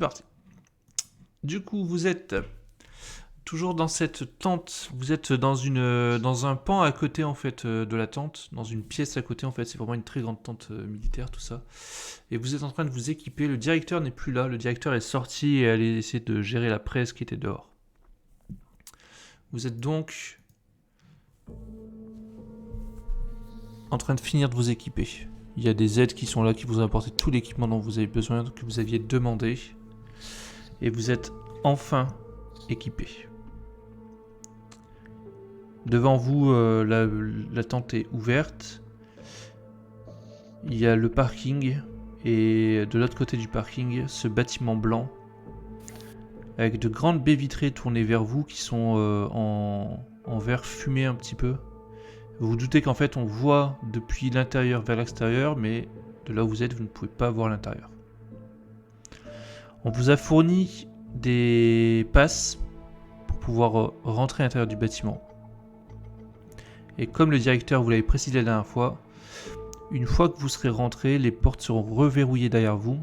Parti. Du coup, vous êtes toujours dans cette tente. Vous êtes dans un pan à côté en fait de la tente, dans une pièce à côté en fait. C'est vraiment une très grande tente militaire, tout ça. Et vous êtes en train de vous équiper. Le directeur n'est plus là. Le directeur est sorti et allait essayer de gérer la presse qui était dehors. Vous êtes donc en train de finir de vous équiper. Il y a des aides qui sont là, qui vous ont apporté tout l'équipement dont vous avez besoin, que vous aviez demandé. Et vous êtes enfin équipé. Devant vous, la tente est ouverte. Il y a le parking. Et de l'autre côté du parking, ce bâtiment blanc. Avec de grandes baies vitrées tournées vers vous qui sont en verre fumé un petit peu. Vous vous doutez qu'en fait on voit depuis l'intérieur vers l'extérieur, mais de là où vous êtes, vous ne pouvez pas voir l'intérieur. On vous a fourni des passes pour pouvoir rentrer à l'intérieur du bâtiment. Et comme le directeur vous l'avait précisé la dernière fois, une fois que vous serez rentré, les portes seront reverrouillées derrière vous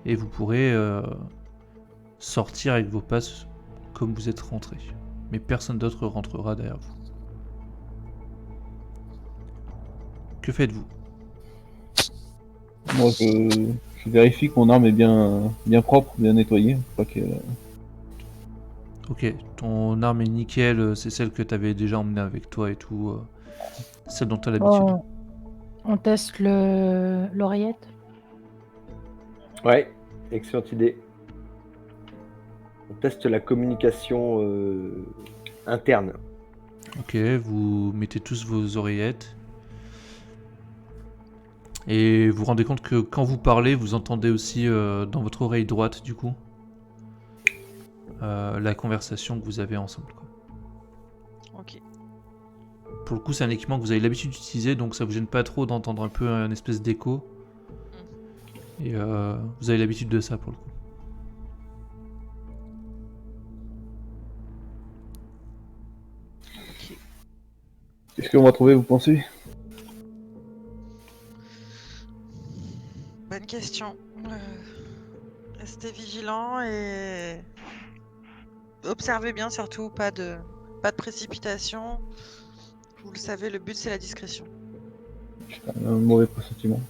et vous pourrez sortir avec vos passes comme vous êtes rentré. Mais personne d'autre rentrera derrière vous. Que faites-vous ? Moi, je vérifie que mon arme est bien propre, bien nettoyée. Pas que... Ok, ton arme est nickel, c'est celle que tu avais déjà emmenée avec toi et tout. Celle dont tu as l'habitude. On teste l'oreillette. Ouais, excellente idée. On teste la communication interne. Ok, vous mettez tous vos oreillettes. Et vous vous rendez compte que quand vous parlez, vous entendez aussi dans votre oreille droite, du coup, la conversation que vous avez ensemble, quoi. Ok. Pour le coup, c'est un équipement que vous avez l'habitude d'utiliser, donc ça vous gêne pas trop d'entendre un peu un espèce d'écho. Et vous avez l'habitude de ça, pour le coup. Qu'est-ce qu'on va trouver, vous pensez? Bonne question. Restez vigilants et observez bien surtout, pas de précipitation. Vous le savez, le but c'est la discrétion. J'ai un mauvais pressentiment.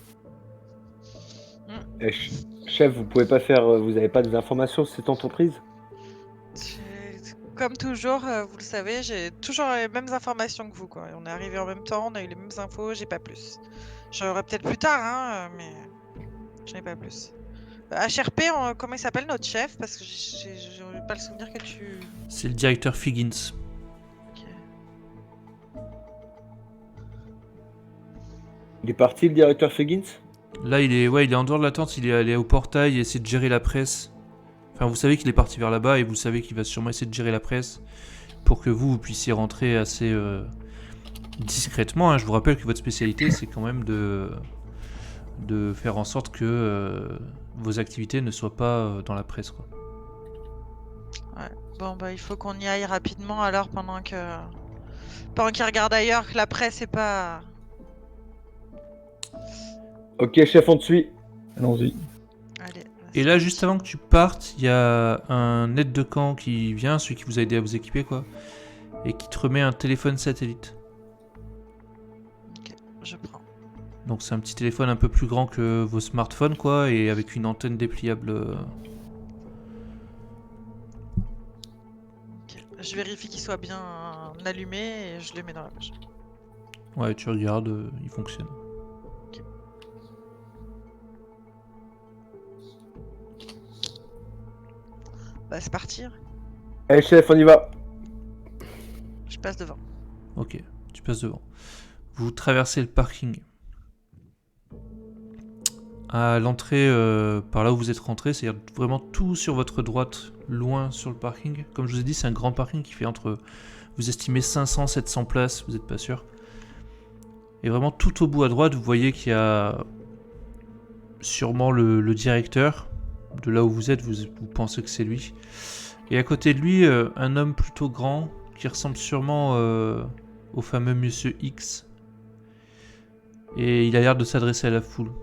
Chef, vous pouvez pas faire, vous avez pas des informations sur cette entreprise? Comme toujours, vous le savez, j'ai toujours les mêmes informations que vous, quoi. On est arrivé en même temps, on a eu les mêmes infos, j'ai pas plus. J'aurai peut-être plus tard, hein, mais j'en ai pas plus. HRP, comment il s'appelle notre chef? Parce que j'ai pas le souvenir que tu... C'est le directeur Figgins. Ok. Il est parti, le directeur Figgins? Là, il est en dehors de la tente, il est allé au portail et essayer de gérer la presse. Enfin, vous savez qu'il est parti vers là-bas et vous savez qu'il va sûrement essayer de gérer la presse pour que vous puissiez rentrer assez discrètement. Hein. Je vous rappelle que votre spécialité, c'est quand même de faire en sorte que vos activités ne soient pas dans la presse, quoi. Ouais. Bon, bah, il faut qu'on y aille rapidement alors pendant qu'il regarde ailleurs, que la presse est pas... Ok, chef, on te suit. Allons-y. Allez. Et là, juste avant que tu partes, il y a un aide de camp qui vient, celui qui vous a aidé à vous équiper, quoi, et qui te remet un téléphone satellite. Ok, je prends. Donc c'est un petit téléphone un peu plus grand que vos smartphones, quoi, et avec une antenne dépliable. Ok. Je vérifie qu'il soit bien allumé et je le mets dans la poche. Ouais, tu regardes, il fonctionne. Bah, c'est partir. Allez, chef, on y va. Je passe devant. Ok, tu passes devant. Vous traversez le parking. À l'entrée, par là où vous êtes rentré, c'est-à-dire vraiment tout sur votre droite, loin sur le parking. Comme je vous ai dit, c'est un grand parking qui fait entre, vous estimez 500-700 places, vous n'êtes pas sûr. Et vraiment tout au bout à droite, vous voyez qu'il y a sûrement le directeur. De là où vous êtes, vous pensez que c'est lui. Et à côté de lui, un homme plutôt grand, qui ressemble sûrement au fameux Monsieur X. Et il a l'air de s'adresser à la foule,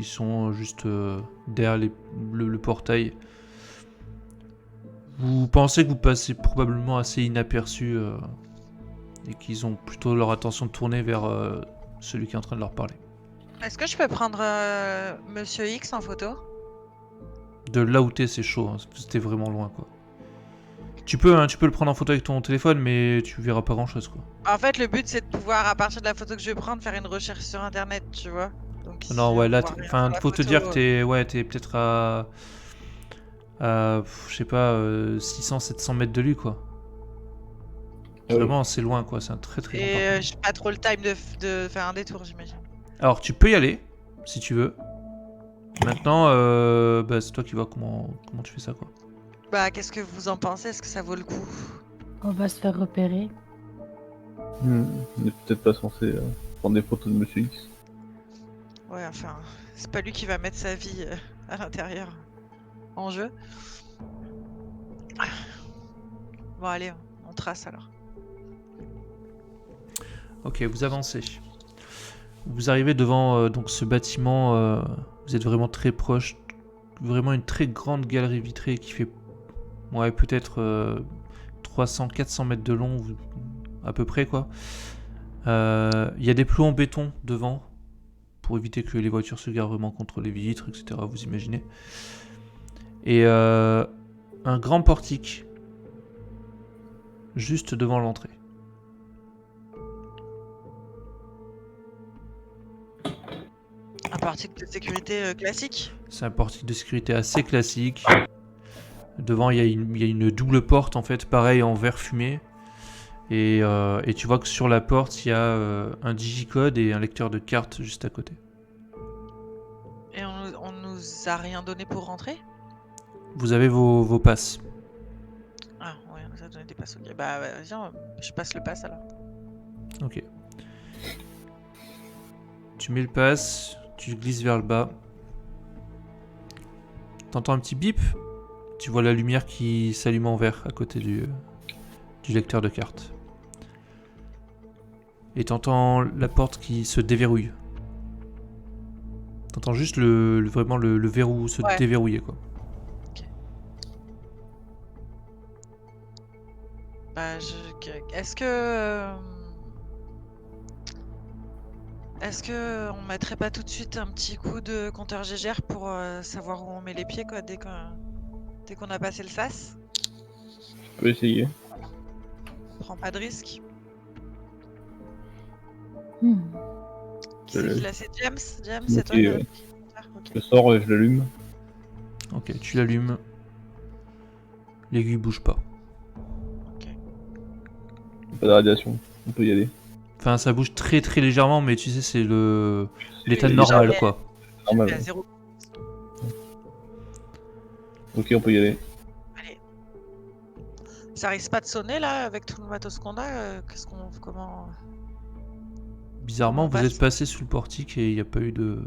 qui sont juste derrière le portail. Vous pensez que vous passez probablement assez inaperçu et qu'ils ont plutôt leur attention tournée vers celui qui est en train de leur parler. Est-ce que je peux prendre Monsieur X en photo? De là où t'es, c'est chaud, hein, c'était vraiment loin quoi. Tu peux le prendre en photo avec ton téléphone, mais tu verras pas grand chose quoi. En fait, le but c'est de pouvoir, à partir de la photo que je vais prendre, faire une recherche sur internet, tu vois. Donc, si Non, on ouais, là, voit rien enfin, sur la faut te photo, dire que t'es peut-être à je sais pas, 600-700 mètres de lui quoi. Ah oui. Vraiment, c'est loin quoi, c'est un très très long Et parcours. j'ai pas trop le time de faire un détour, j'imagine. Alors, tu peux y aller, si tu veux. Maintenant, bah, c'est toi qui vois comment tu fais ça quoi. Bah, qu'est-ce que vous en pensez? Est-ce que ça vaut le coup? On va se faire repérer. On n'est peut-être pas censé prendre des photos de Monsieur X. Ouais, enfin, c'est pas lui qui va mettre sa vie à l'intérieur en jeu. Bon, allez, on trace alors. Ok, vous avancez. Vous arrivez devant donc ce bâtiment, vous êtes vraiment très proche, vraiment une très grande galerie vitrée qui fait ouais, peut-être 300-400 mètres de long, à peu près quoi. Il y a des plots en béton devant pour éviter que les voitures se garent vraiment contre les vitres, etc. Vous imaginez. Et un grand portique juste devant l'entrée. Un portique de sécurité classique? C'est un portique de sécurité assez classique. Devant, il y a une double porte, en fait, pareil en verre fumé. Et tu vois que sur la porte, il y a un digicode et un lecteur de cartes juste à côté. Et on nous a rien donné pour rentrer? Vous avez vos passes. Ah, ouais, on nous a donné des passes. Ok, bah, vas-y, je passe le pass alors. Ok. Tu mets le pass, tu glisses vers le bas. T'entends un petit bip. Tu vois la lumière qui s'allume en vert à côté du lecteur de cartes. Et t'entends la porte qui se déverrouille. T'entends juste vraiment le verrou se Ouais. déverrouiller quoi. Bah, est-ce que on mettrait pas tout de suite un petit coup de compteur GGR pour savoir où on met les pieds quoi dès qu'on a passé le sas? Je peux essayer. Prends pas de risque. Hmm. Qui c'est qui l'a? C'est James? James, c'est toi Ok, qui ouais. l'as pris? Ok. Je sors et je l'allume. Ok, tu l'allumes. L'aiguille bouge pas. Ok. Pas de radiation. On peut y aller. Enfin, ça bouge très très légèrement, mais tu sais, c'est l'état C'est normal légèrement. quoi. Normal. T'es à 0. Ok, on peut y aller. Allez. Ça risque pas de sonner là avec tout le matos qu'on a? Comment? Bizarrement, On vous passe. êtes passé sous le portique et il n'y a pas eu de.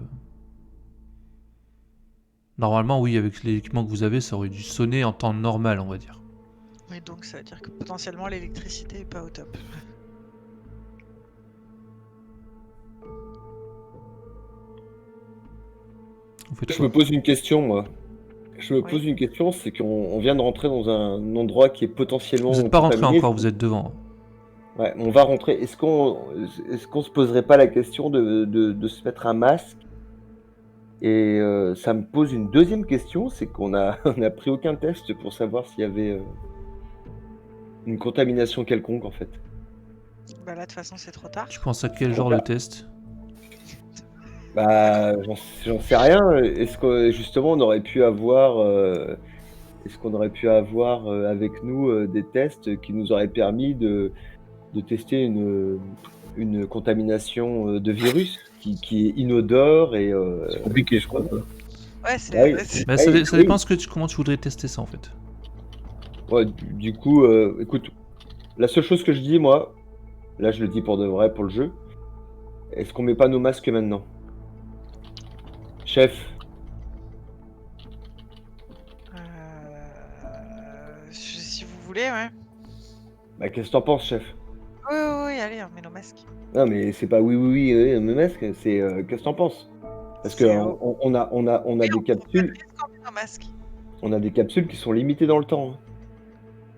Normalement, oui, avec l'équipement que vous avez, ça aurait dû sonner en temps normal, on va dire. Oui, donc ça veut dire que potentiellement l'électricité est pas au top. Vous faites Je quoi me pose une question, moi. Je me Oui. pose une question, c'est qu'on vient de rentrer dans un endroit qui est potentiellement Vous n'êtes pas rentré contaminé. encore, vous êtes devant. Ouais, on va rentrer. Est-ce qu'on se poserait pas la question de se mettre un masque? Et ça me pose une deuxième question, c'est qu'on a on a pris aucun test pour savoir s'il y avait une contamination quelconque en fait. Bah là, de toute façon, c'est trop tard. Tu penses à quel genre de test? Bah, j'en sais rien. Est-ce que justement on aurait pu avoir est-ce qu'on aurait pu avoir avec nous des tests qui nous auraient permis de tester une contamination de virus qui est inodore et C'est compliqué, je crois. Ça. Ouais, c'est. Ouais, ouais, c'est- Bah, oui, ça oui. dépend comment tu voudrais tester ça en fait. Ouais, du coup, écoute, la seule chose que je dis, moi, là je le dis pour de vrai, pour le jeu, est-ce qu'on met pas nos masques maintenant? Chef, Si vous voulez, ouais. bah qu'est-ce que t'en penses, chef? Oui, oui, oui, allez, on met nos masques. Non, mais c'est pas oui, mes masques, c'est qu'est-ce que t'en penses? Parce que C'est on a des capsules. Nos masques. On a des capsules qui sont limitées dans le temps. Hein.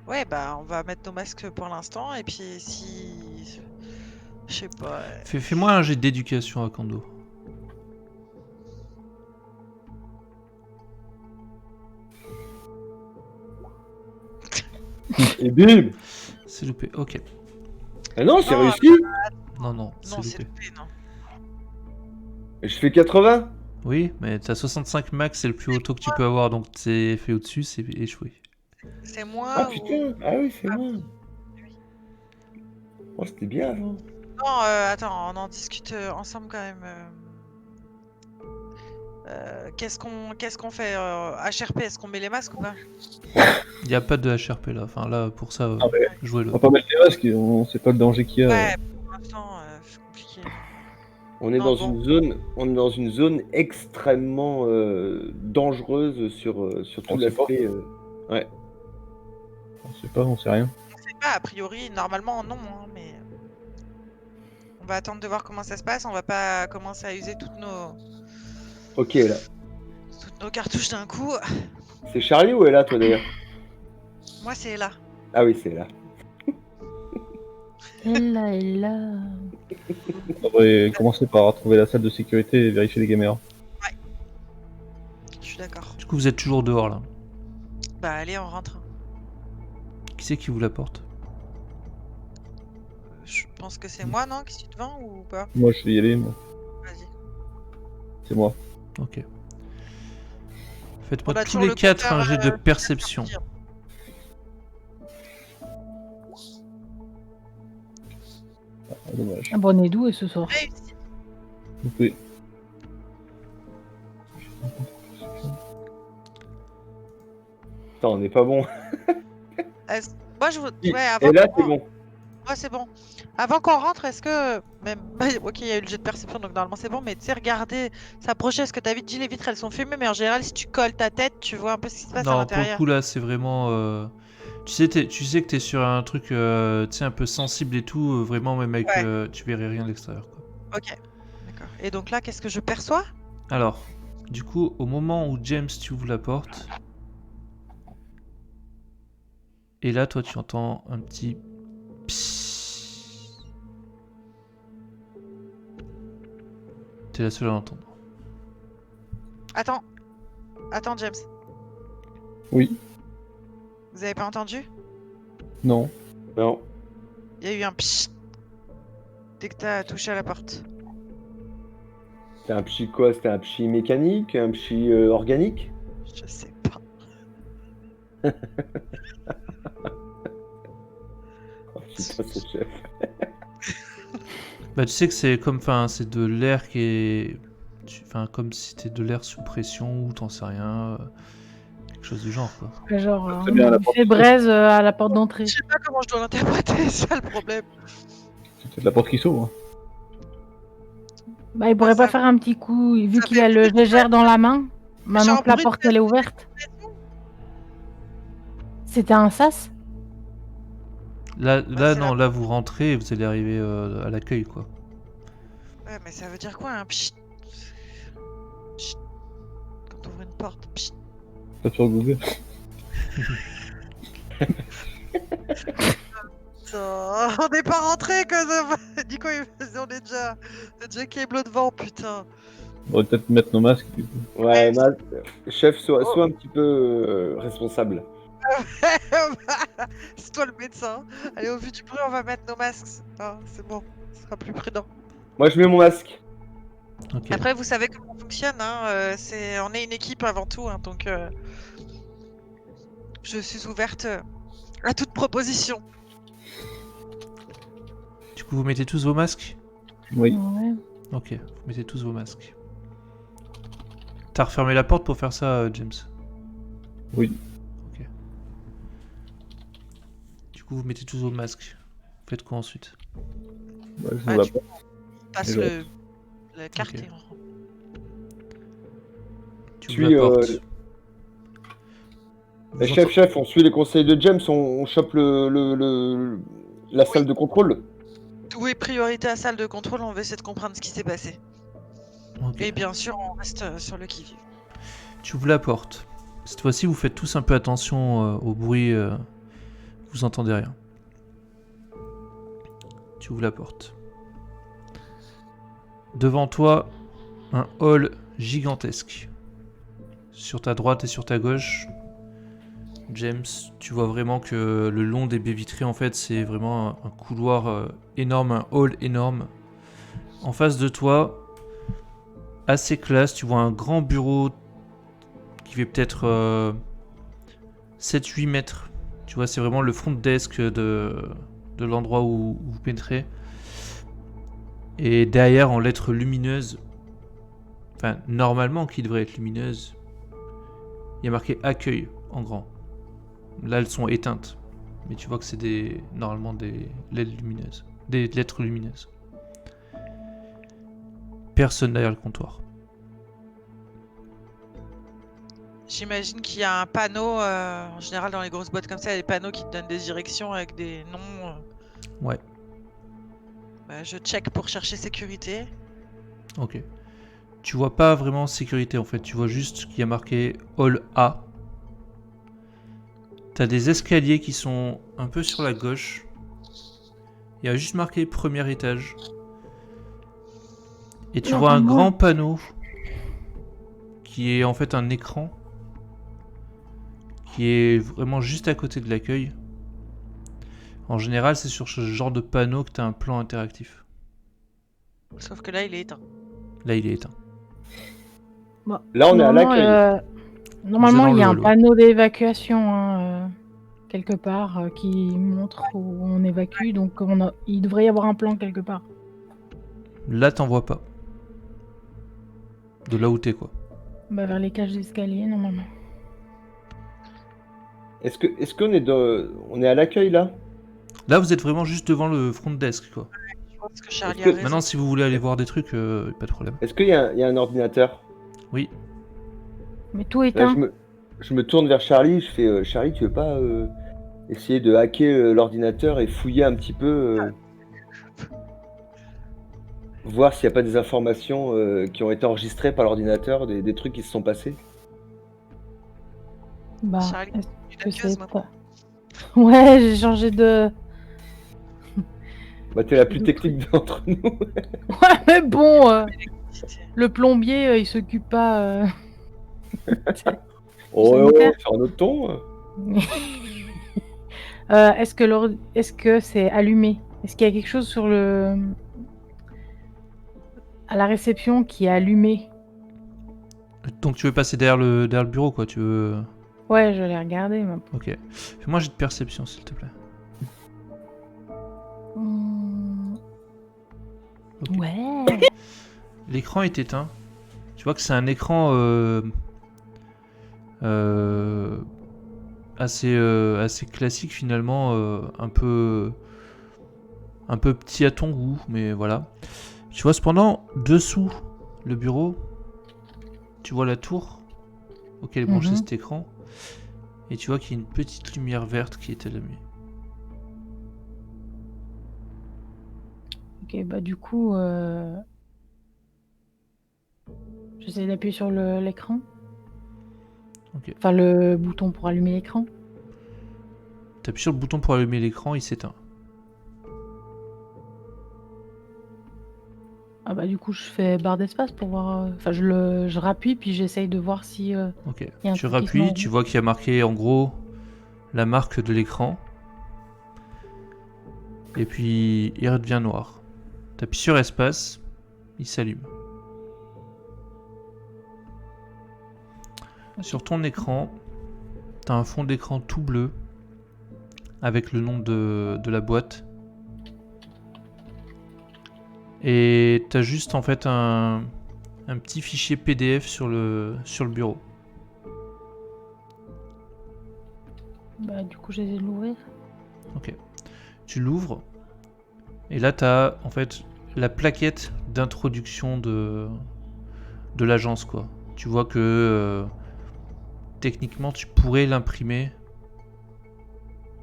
Ouais, bah on va mettre nos masques pour l'instant et puis si. Je sais pas. Fais-moi un jet d'éducation à Kando. Et bim. C'est loupé, ok. Ah non, c'est Non, réussi. Non, Non, c'est c'est loupé. loupé, non. Je fais 80. Oui, mais t'as 65 max, c'est le plus haut taux que tu peux avoir, donc c'est fait au-dessus, c'est échoué. C'est moi Ah ou. putain. Ah oui, c'est moi. Oh, c'était bien avant. Non, attends, on en discute ensemble quand même. Qu'est-ce qu'on fait HRP, est-ce qu'on met les masques ou pas? Il n'y a pas de HRP là, enfin là, pour ça, Ah ouais. jouez-le. On va pas mettre les masques, on sait pas le danger qu'il y a. Ouais, pour l'instant, c'est compliqué. On est Non, dans bon. une zone extrêmement dangereuse sur tout On sait pas. l'aspect. Ouais. On sait rien. On sait pas, a priori, normalement non, hein, mais. On va attendre de voir comment ça se passe, on va pas commencer à user toutes nos cartouches d'un coup. C'est Charlie ou est là, toi d'ailleurs? Moi, c'est là. Ah oui, c'est là. Elle là. On devrait commencer par trouver la salle de sécurité et vérifier les caméras. Je suis d'accord. Du coup, vous êtes toujours dehors là. Bah, allez, on rentre. Qui c'est qui vous la porte? Je pense que c'est moi, non, qui suis devant ou pas? Moi, je vais y aller, moi. Vas-y. C'est moi. Ok. On Faites-moi a tous toujours les le 4 un jet de compteur, perception. Ah, dommage. Ah bon, on est d'où ce soir? Réussi. Vous pouvez. Putain, on n'est pas bon. Moi, je vous. Ouais, Et là, qu'on c'est bon. Ouais, c'est bon. Avant qu'on rentre, est-ce que. Même. Ok, il y a eu le jet de perception, donc normalement c'est bon, mais tu sais, regarder, s'approcher, parce que t'as vite dit les vitres elles sont fumées, mais en général, si tu colles ta tête, tu vois un peu ce qui se passe à Non, pour le l'intérieur. coup là, c'est vraiment. Tu sais que t'es sur un truc, tu sais, un peu sensible et tout. Vraiment, même avec, Ouais. tu verrais rien de l'extérieur. Quoi. Ok, d'accord. Et donc là, qu'est-ce que je perçois? Alors, du coup, au moment où James, tu ouvres la porte, et là, toi, tu entends un petit. Psst. T'es la seule à l'entendre. Attends. Attends, James. Oui. Vous avez pas entendu? Non. Non. Il y a eu un pchit dès que t'as touché à la porte. C'était un pchi quoi? C'était un pchi mécanique? Un pchi organique? Je sais pas. Oh putain, c'est chef. Bah, tu sais que c'est comme. Enfin, c'est de l'air qui est. Enfin, comme si c'était de l'air sous pression ou t'en sais rien. Quelque chose du genre, quoi. Genre, Très bien, à la il porte. fait braise à la porte d'entrée. Je sais pas comment je dois l'interpréter, c'est ça le problème. C'est peut-être la porte qui s'ouvre. Bah, il pourrait Ça pas faire un petit coup, vu ça qu'il fait a le bruit de gégère dans la main, maintenant Genre que la bruit de porte elle est ouverte. C'était un sas? Là, c'est non, la- là, vous rentrez et vous allez arriver à l'accueil, quoi. Ouais, mais ça veut dire quoi un pchit? Pchit. Quand on ouvre une porte, pchit. Pas sur Google. On n'est pas rentré quand Nico, on est déjà Keblo devant, putain. On va peut-être mettre nos masques. Du coup. Ouais, chef, sois un petit peu responsable. C'est toi le médecin. Allez, au vu du bruit, on va mettre nos masques. Ah, c'est bon, ce sera plus prudent. Moi, je mets mon masque. Ok. Après, vous savez comment on fonctionne, hein, on est une équipe avant tout, hein, donc je suis ouverte à toute proposition. Du coup, vous mettez tous vos masques? Oui. Ouais. Ok, vous mettez tous vos masques. T'as refermé la porte pour faire ça, James? Oui. Ok. Du coup, vous mettez tous vos masques. Vous faites quoi ensuite? Bah, je Ah, vois tu- pas. Passe Et la carte Ok. et on rentre. Tu Suis, ouvres la porte. Vous Chef, on suit les conseils de James, on chope la salle de contrôle. Oui, priorité à salle de contrôle, on va essayer de comprendre ce qui s'est passé. Ok. Et bien sûr, on reste sur le qui-vive. Tu ouvres la porte. Cette fois-ci, vous faites tous un peu attention au bruit. Vous entendez rien. Tu ouvres la porte. Devant toi, un hall gigantesque. Sur ta droite et sur ta gauche, James, tu vois vraiment que le long des baies vitrées, en fait, c'est vraiment un couloir énorme, un hall énorme. En face de toi, assez classe, tu vois un grand bureau qui fait peut-être 7-8 mètres. Tu vois, c'est vraiment le front desk de l'endroit où vous pénétrez. Et derrière, en lettres lumineuses, enfin, normalement qui devrait être lumineuse, il y a marqué accueil en grand. Là, elles sont éteintes. Mais tu vois que c'est normalement des lettres lumineuses. Des lettres lumineuses. Personne derrière le comptoir. J'imagine qu'il y a un panneau, en général dans les grosses boîtes comme ça, il y a des panneaux qui te donnent des directions avec des noms. Ouais, Bah, je check pour chercher sécurité. ok. Tu vois pas vraiment sécurité en fait. Tu vois juste qu'il y a marqué Hall A. T'as des escaliers qui sont un peu sur la gauche. Il y a juste marqué premier étage. Et tu vois un grand panneau qui est en fait un écran qui est vraiment juste à côté de l'accueil. En général, c'est sur ce genre de panneau que tu as un plan interactif. Sauf que là, il est éteint. Là, il est éteint. Bon, Là, on est à normalement, l'accueil. Normalement, il y a dans un le hall, ouais. panneau d'évacuation quelque part qui montre où on évacue. Donc, il devrait y avoir un plan quelque part. Là, t'en vois pas. De là où t'es, quoi. Bah, vers les cages d'escalier, normalement. Est-ce qu'on est on est à l'accueil là? Là, vous êtes vraiment juste devant le front desk, quoi. Je pense que Charlie que- a raison. Maintenant, si vous voulez aller voir des trucs, pas de problème. Est-ce qu'il y a un ordinateur? Oui. Mais tout Là, éteint. je me tourne vers Charlie, je fais Charlie, tu veux pas essayer de hacker l'ordinateur et fouiller un petit peu, voir s'il n'y a pas des informations qui ont été enregistrées par l'ordinateur, des trucs qui se sont passés? Bah, Charlie, est-ce tu que l'accuses c'est maintenant. pas... Ouais, j'ai changé de... Bah, t'es la plus technique d'entre nous. Ouais, mais bon, le plombier, il s'occupe pas... Oh, sanitaire. sur un autre ton. Est-ce que c'est allumé? Est-ce qu'il y a quelque chose sur à la réception qui est allumé? Donc, tu veux passer derrière le bureau, quoi. Tu veux... Ouais, je l'ai regardé. Mais... Ok. Fais-moi un jet de perception, s'il te plaît. Ok. Ouais. L'écran est éteint. Tu vois que c'est un écran assez classique finalement, un peu petit à ton goût, mais voilà. Tu vois cependant dessous le bureau, tu vois la tour auquel est branché cet écran, et tu vois qu'il y a une petite lumière verte qui est allumée. Ok, bah du coup, j'essaie d'appuyer sur l'écran. Ok. Enfin, le bouton pour allumer l'écran. T'appuies sur le bouton pour allumer l'écran, il s'éteint. Ah bah du coup, je fais barre d'espace pour voir... Enfin, je rappuie, puis j'essaye de voir si... Ok. y a un Tu truc qui se met rappuies, en tu route. vois qu'il y a marqué en gros la marque de l'écran. Et puis il redevient noir. T'appuies sur espace, il s'allume. Sur ton écran, t'as un fond d'écran tout bleu avec le nom de la boîte. Et t'as juste en fait un petit fichier PDF sur le bureau. Bah du coup, j'essaie de l'ouvrir. Ok. Tu l'ouvres. Et là, t'as en fait la plaquette d'introduction de l'agence, quoi. Tu vois que techniquement, tu pourrais l'imprimer.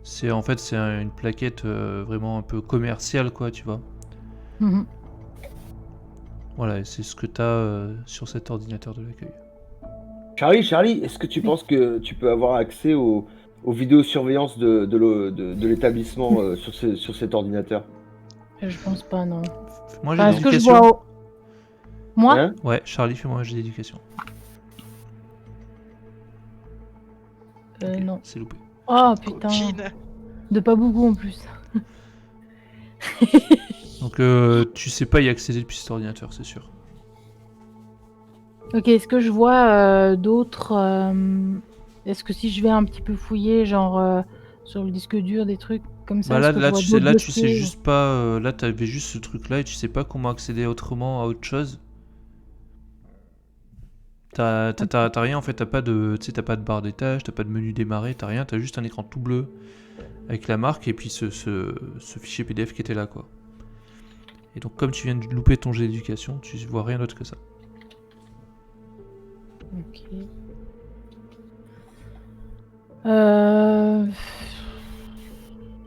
C'est une plaquette vraiment un peu commerciale, quoi, tu vois. Mhm. Voilà, et c'est ce que tu as sur cet ordinateur de l'accueil. Charlie, est-ce que tu penses que tu peux avoir accès aux vidéosurveillances de l'établissement sur cet ordinateur? Je pense pas, non. Moi j'ai Enfin, est-ce que je l'éducation. vois... Moi Hein? Ouais, Charlie, fais-moi un jet d'éducation. Ok, Non. c'est loupé. Oh putain. Coquine. De pas beaucoup en plus. Donc tu sais pas y accéder depuis cet ordinateur, c'est sûr. Ok, est-ce que je vois d'autres... Est-ce que si je vais un petit peu fouiller, genre sur le disque dur, des trucs comme ça, Bah est-ce que je vois d'autres là tu sais dossiers juste pas. Là t'avais juste ce truc là et tu sais pas comment accéder autrement à autre chose. T'as rien en fait, t'as pas de. Tu sais, t'as pas de barre d'étage, t'as pas de menu démarrer, t'as rien, t'as juste un écran tout bleu avec la marque et puis ce fichier PDF qui était là quoi. Et donc comme tu viens de louper ton jet d'éducation, tu vois rien d'autre que ça. Ok.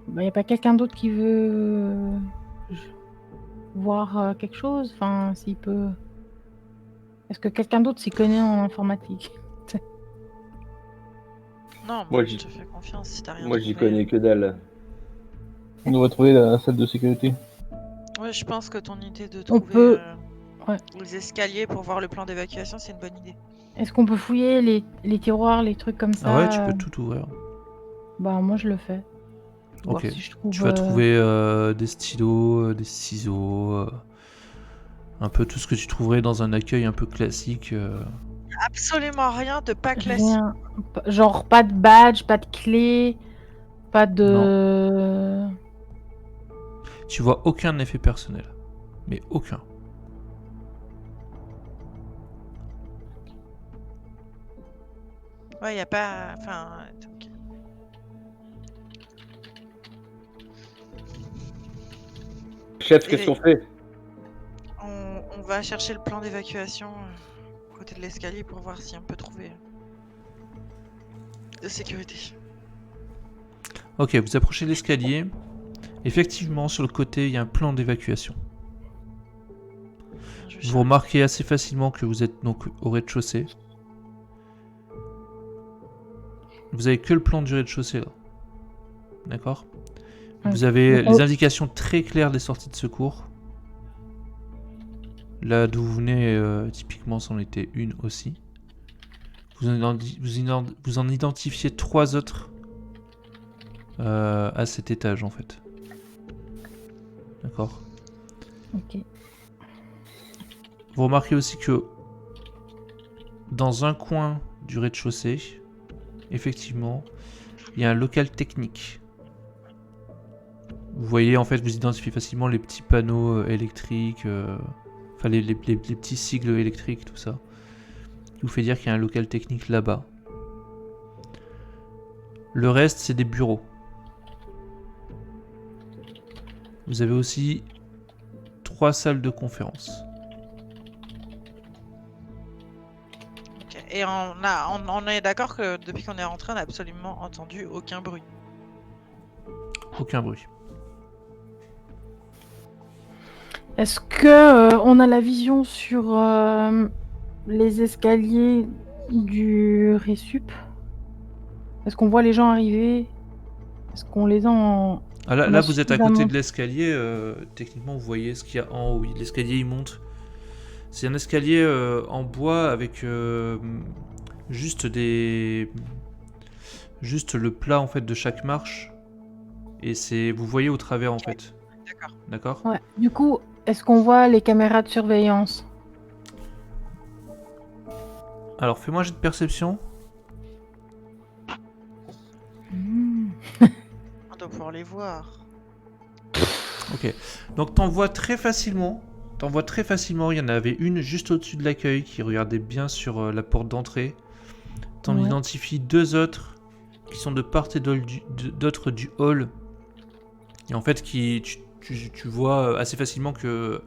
Bah, y a pas quelqu'un d'autre qui veut voir quelque chose? Enfin, s'il peut... Est-ce que quelqu'un d'autre s'y connaît en informatique? Non, Moi, mais je te fais confiance si t'as rien Moi, j'y trouvé. connais que dalle. On devrait trouver la salle de sécurité. Ouais, je pense que ton idée de On trouver peut- ouais. les escaliers pour voir le plan d'évacuation, c'est une bonne idée. Est-ce qu'on peut fouiller les tiroirs, les trucs comme ça? Ah ouais, tu peux tout ouvrir. Bah, moi, je le fais. Voir Ok. si je trouve, Tu vas trouver des stylos, des ciseaux, un peu tout ce que tu trouverais dans un accueil un peu classique. Absolument rien de pas classique. rien. Genre, pas de badge, pas de clé, pas de... Tu vois aucun effet personnel. Mais aucun. Ouais, y a pas. Enfin. Ok. Chef, Et qu'est-ce qu'on fait? On va chercher le plan d'évacuation à côté de l'escalier pour voir si on peut trouver de sécurité. Ok, vous approchez l'escalier. Effectivement, sur le côté, il y a un plan d'évacuation. Je vais Vous chercher. remarquez assez facilement que vous êtes donc au rez-de-chaussée. Vous avez que le plan du rez-de-chaussée là. D'accord? Ouais. Vous avez Donc, les indications très claires des sorties de secours. Là d'où vous venez, typiquement, c'en était une aussi. Vous en identifiez 3 autres à cet étage en fait. D'accord? Ok. Vous remarquez aussi que dans un coin du rez-de-chaussée, effectivement, il y a un local technique. Vous voyez, en fait, vous identifiez facilement les petits panneaux électriques, enfin les petits sigles électriques, tout ça, qui vous fait dire qu'il y a un local technique là-bas. Le reste, c'est des bureaux. Vous avez aussi 3 salles de conférence. Ok. Et on est d'accord que depuis qu'on est rentré, on n'a absolument entendu aucun bruit. Aucun bruit. Est-ce que on a la vision sur les escaliers du Résup? Est-ce qu'on voit les gens arriver? Est-ce qu'on les a en... Ah, là, On là a vous êtes à côté suffisamment- de l'escalier, techniquement vous voyez ce qu'il y a en haut. Oui, l'escalier il monte. C'est un escalier en bois avec juste le plat en fait de chaque marche. Et vous voyez au travers en fait. D'accord. D'accord? Ouais. Du coup, est-ce qu'on voit les caméras de surveillance? Alors fais-moi un jet de perception. On doit pouvoir les voir. Ok. Donc t'en vois très facilement. Il y en avait une juste au-dessus de l'accueil qui regardait bien sur la porte d'entrée. T'en Ouais. identifies 2 autres qui sont de part et d'autre du hall. Et en fait, tu vois assez facilement que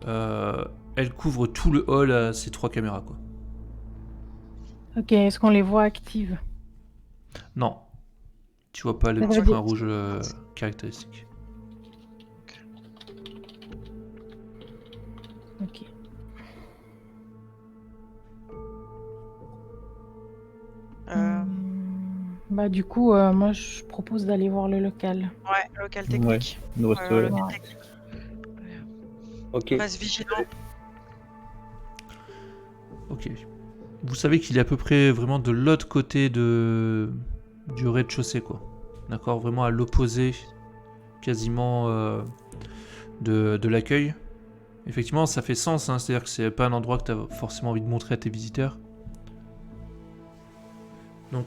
elle couvre tout le hall à ces 3 caméras quoi. Ok, est-ce qu'on les voit actives? Non, tu vois pas le Ça petit veut point dire- rouge caractéristique. Ok. Bah du coup, moi je propose d'aller voir le local. Ouais, local technique. Il nous reste Ouais, là. local technique. Ok. On reste vigilant. Ok. Vous savez qu'il est à peu près vraiment de l'autre côté du rez-de-chaussée, quoi. D'accord, vraiment à l'opposé, quasiment de l'accueil. Effectivement, ça fait sens, hein, c'est-à-dire que c'est pas un endroit que tu as forcément envie de montrer à tes visiteurs. Donc,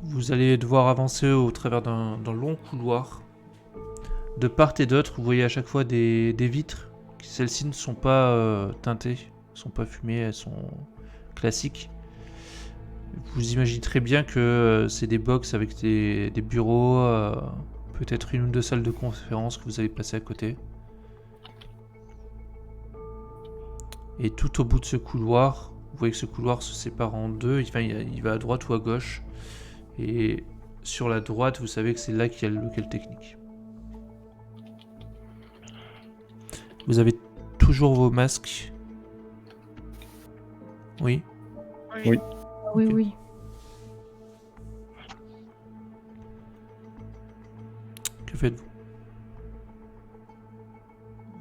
vous allez devoir avancer au travers d'un long couloir. De part et d'autre, vous voyez à chaque fois des vitres. Celles-ci ne sont pas teintées, ne sont pas fumées, elles sont classiques. Vous imaginez très bien que c'est des box avec des bureaux, peut-être une ou deux salles de conférence que vous allez passer à côté. Et tout au bout de ce couloir, vous voyez que ce couloir se sépare en deux, il va à droite ou à gauche. Et sur la droite, vous savez que c'est là qu'il y a le local technique. Vous avez toujours vos masques? Oui. Oui. Oui, Ok. oui. Que faites-vous?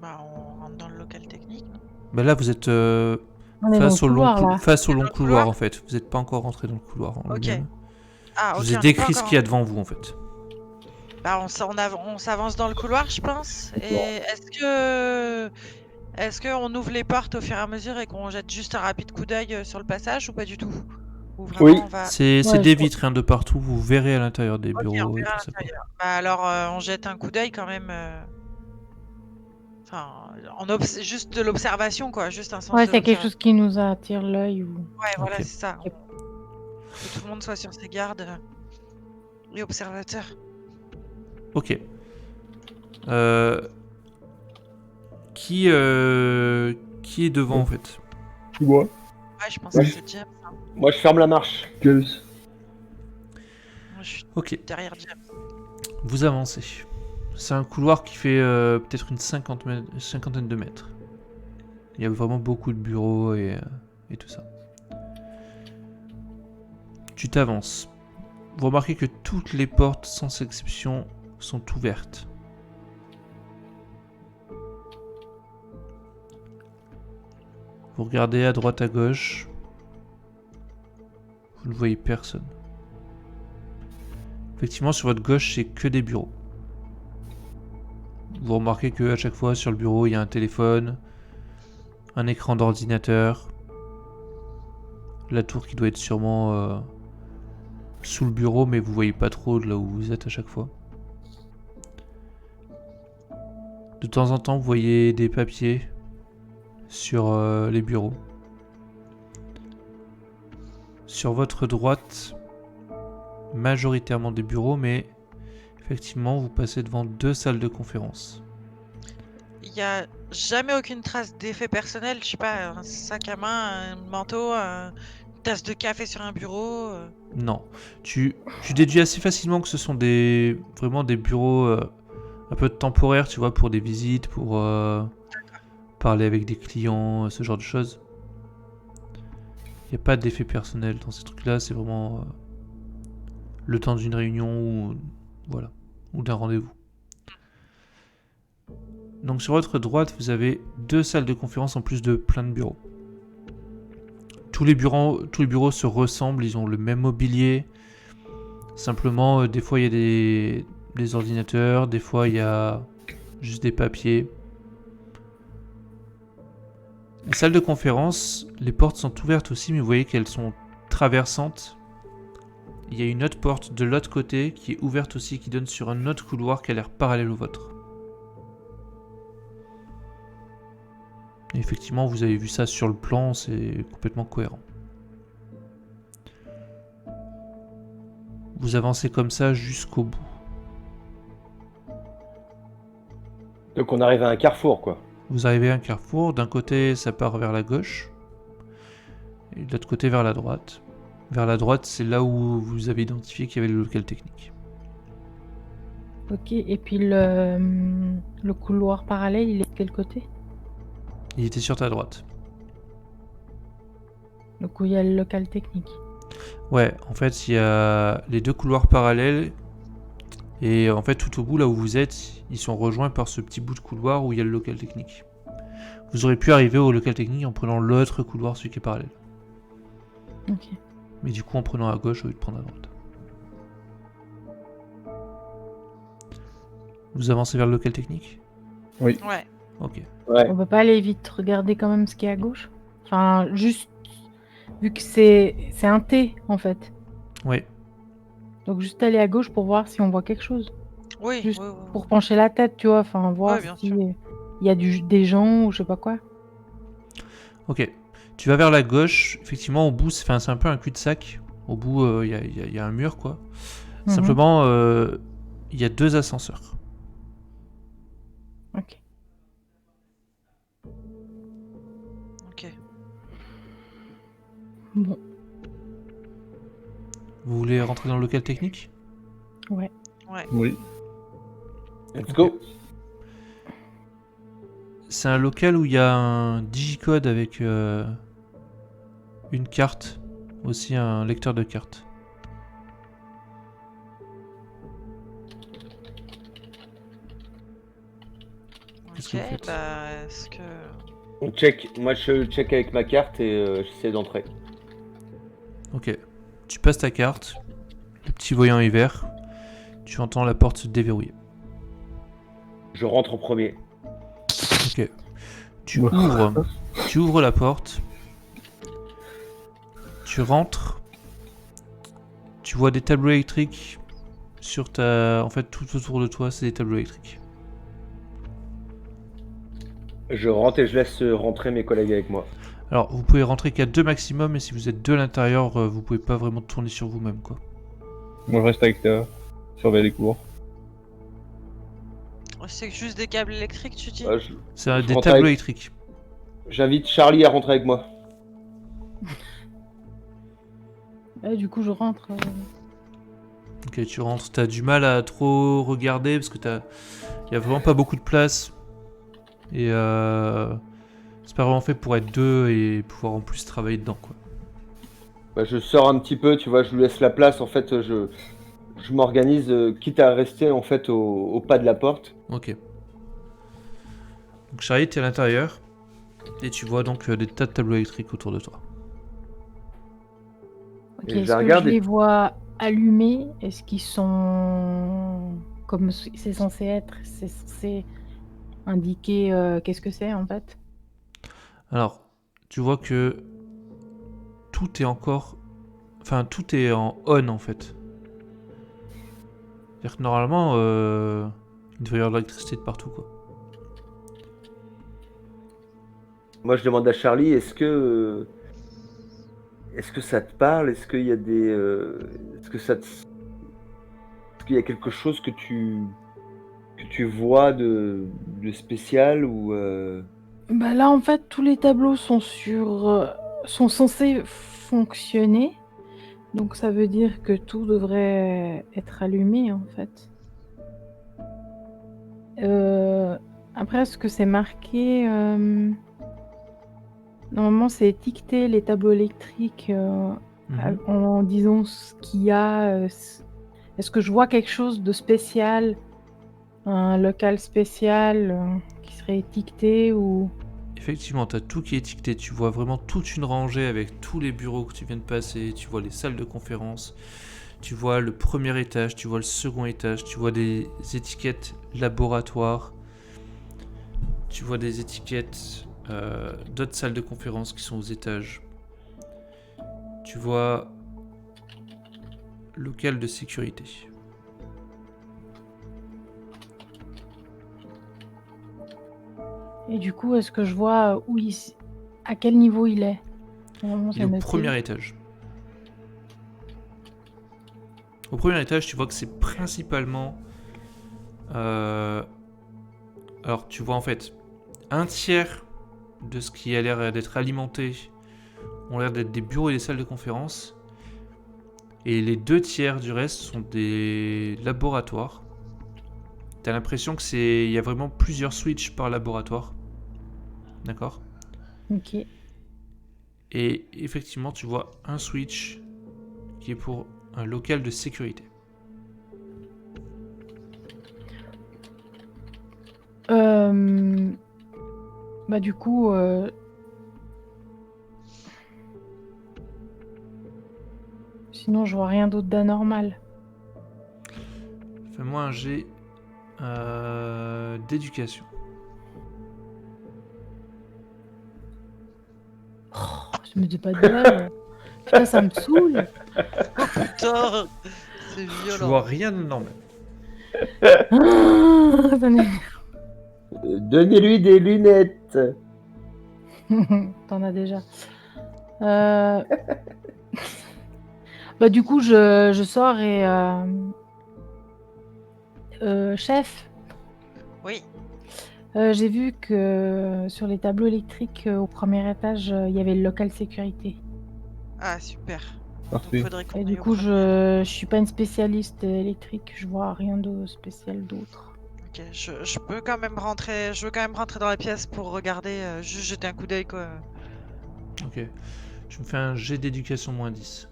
Bah, on rentre dans le local technique, non? Bah là, vous êtes On est dans le couloir, là. face au long Dans le couloir couloir en fait. Vous n'êtes pas encore rentré dans le couloir en Ok. lui-même. Ah, Je ok, vous ai on n'est pas décrit ce encore. qu'il y a devant vous en fait. Bah, on s'avance dans le couloir, je pense. Et est-ce que on ouvre les portes au fur et à mesure et qu'on jette juste un rapide coup d'œil sur le passage ou pas du tout? Ou vraiment Oui. on va. C'est Ouais, des je- vitres hein, de partout. Vous verrez à l'intérieur des Ok, bureaux on et verra à tout ça. Quoi. l'intérieur. Bah alors, on jette un coup d'œil quand même. Enfin, juste de l'observation, quoi. Juste un sens Ouais, de c'est quelque l'observation. chose qui nous attire l'œil ou. Ouais, voilà, Ok. c'est ça. Ok. Que tout le monde soit sur ses gardes et observateur. Ok. Qui est devant en fait? Tu vois Ouais, je pense Ouais. que c'est James. Moi, je ferme la marche. James. Moi, je suis Ok. derrière James. Vous avancez. C'est un couloir qui fait peut-être une cinquantaine de mètres. Il y a vraiment beaucoup de bureaux et tout ça. Tu t'avances. Vous remarquez que toutes les portes, sans exception, sont ouvertes. Vous regardez à droite, à gauche. Vous ne voyez personne. Effectivement, sur votre gauche, c'est que des bureaux. Vous remarquez que à chaque fois, sur le bureau, il y a un téléphone, un écran d'ordinateur, la tour qui doit être sûrement sous le bureau, mais vous voyez pas trop de là où vous êtes à chaque fois. De temps en temps, vous voyez des papiers sur les bureaux. Sur votre droite, majoritairement des bureaux, mais effectivement, vous passez devant deux salles de conférence. Il n'y a jamais aucune trace d'effet personnel. Je sais pas, un sac à main, un manteau, une tasse de café sur un bureau. Non. Tu déduis assez facilement que ce sont vraiment des bureaux un peu temporaires, tu vois, pour des visites, pour parler avec des clients, ce genre de choses. Il n'y a pas d'effet personnel dans ces trucs-là, c'est vraiment le temps d'une réunion ou d'un rendez-vous. Donc sur votre droite, vous avez deux salles de conférence en plus de plein de bureaux. Tous les bureaux se ressemblent, ils ont le même mobilier. Simplement, des fois il y a des ordinateurs, des fois il y a juste des papiers. Les salles de conférence, les portes sont ouvertes aussi, mais vous voyez qu'elles sont traversantes. Il y a une autre porte de l'autre côté qui est ouverte aussi, qui donne sur un autre couloir qui a l'air parallèle au vôtre. Et effectivement, vous avez vu ça sur le plan, c'est complètement cohérent. Vous avancez comme ça jusqu'au bout. Donc, on arrive à un carrefour, quoi. Vous arrivez à un carrefour, d'un côté ça part vers la gauche, et de l'autre côté vers la droite. Vers la droite, c'est là où vous avez identifié qu'il y avait le local technique. Ok, et puis le couloir parallèle, il est de quel côté? Il était sur ta droite. Donc où il y a le local technique. Ouais, en fait, il y a les deux couloirs parallèles. Et en fait, tout au bout, là où vous êtes, ils sont rejoints par ce petit bout de couloir où il y a le local technique. Vous aurez pu arriver au local technique en prenant l'autre couloir, celui qui est parallèle. Ok. Mais du coup, en prenant à gauche au lieu de prendre à droite. Vous avancez vers le local technique? Ouais. Ok. Ouais. On peut pas aller vite regarder quand même ce qu'il y a à gauche. Enfin, juste vu que c'est un T en fait. Ouais. Donc juste aller à gauche pour voir si on voit quelque chose. Oui, Juste oui, oui. pour pencher la tête, tu vois. Enfin, voir Ouais, bien si sûr. il y a des gens ou je sais pas quoi. Ok. Tu vas vers la gauche. Effectivement, au bout, c'est un peu un cul-de-sac. Au bout, il y a un mur, quoi. Mhm. Simplement, il y a 2 ascenseurs. Ok. Ok. Bon. Vous voulez rentrer dans le local technique? Ouais. Ouais. Oui. Let's go. C'est un local où il y a un digicode avec une carte. Aussi un lecteur de cartes. Qu'est-ce que vous faites? Bah, est-ce que. On check. Moi, je check avec ma carte et j'essaie d'entrer. Ok. Tu passes ta carte. Le petit voyant est vert. Tu entends la porte se déverrouiller. Je rentre en premier. Ok. Tu Ouais. ouvres la porte. Tu rentres. Tu vois des tableaux électriques sur ta... En fait, tout autour de toi, c'est des tableaux électriques. Je rentre et je laisse rentrer mes collègues avec moi. Alors, vous pouvez rentrer qu'à 2 maximum, et si vous êtes 2 à l'intérieur, vous pouvez pas vraiment tourner sur vous-même, quoi. Moi, je reste avec toi. Surveille les cours. C'est juste des câbles électriques, tu dis? C'est Je des rentre tableaux avec- électriques. J'invite Charlie à rentrer avec moi. Et du coup, je rentre. Ok, tu rentres. T'as du mal à trop regarder, parce que il y a vraiment pas beaucoup de place. Et c'est pas vraiment fait pour être 2 et pouvoir en plus travailler dedans, quoi. Bah, je sors un petit peu, tu vois, je lui laisse la place. En fait, je m'organise, quitte à rester en fait au pas de la porte. Ok. Donc Charlie, t'es à l'intérieur. Et tu vois donc des tas de tableaux électriques autour de toi. Ok, Et je est-ce la que regarde je et- les vois allumés? Est-ce qu'ils sont comme c'est censé être? C'est censé indiquer qu'est-ce que c'est en fait? Alors, tu vois que tout est encore... Enfin, tout est en on, en fait. C'est-à-dire que normalement, il devrait y avoir de l'électricité de partout, quoi. Moi, je demande à Charlie, est-ce que ça te parle? Est-ce qu'il y a des, est-ce que ça te... est-ce qu'il y a quelque chose que tu vois de spécial ou Bah là, en fait, tous les tableaux sont censés fonctionner. Donc ça veut dire que tout devrait être allumé en fait. Après, ce que c'est marqué, normalement c'est étiqueté les tableaux électriques Mhm. en disant ce qu'il y a. Est-ce que je vois quelque chose de spécial, un local spécial qui serait étiqueté ou... Effectivement, t'as tout qui est étiqueté. Tu vois vraiment toute une rangée avec tous les bureaux que tu viens de passer. Tu vois les salles de conférence. Tu vois le premier étage. Tu vois le second étage. Tu vois des étiquettes laboratoire. Tu vois des étiquettes d'autres salles de conférence qui sont aux étages. Tu vois local de sécurité. Et du coup, est-ce que je vois à quel niveau il est? Normalement, Il c'est est au noté. premier étage. Au premier étage, tu vois que c'est principalement... Alors, tu vois en fait, un tiers de ce qui a l'air d'être alimenté ont l'air d'être des bureaux et des salles de conférence. Et les 2 tiers du reste sont des laboratoires. T'as l'impression que il y a vraiment plusieurs switches par laboratoire. D'accord? Ok. Et effectivement, tu vois un switch qui est pour un local de sécurité. Bah du coup, sinon je vois rien d'autre d'anormal. Fais-moi un jet d'éducation. Oh, je me dis pas de blague. Putain, ça me saoule. Putain, c'est Tu violent. vois rien de normal. Ah, ça m'énerve. Donnez-lui des lunettes. T'en as déjà. Bah du coup, je sors et chef, Oui. j'ai vu que sur les tableaux électriques au premier étage, il y avait le local sécurité. Ah, super. Donc Parfait. faudrait qu'on Et aille du au coup, premier. je suis pas une spécialiste électrique, je vois rien de spécial d'autre. Ok, je peux quand même rentrer. Je veux quand même rentrer dans la pièce pour regarder, juste jeter un coup d'œil quoi. Ok. Tu me fais un jet d'éducation -10.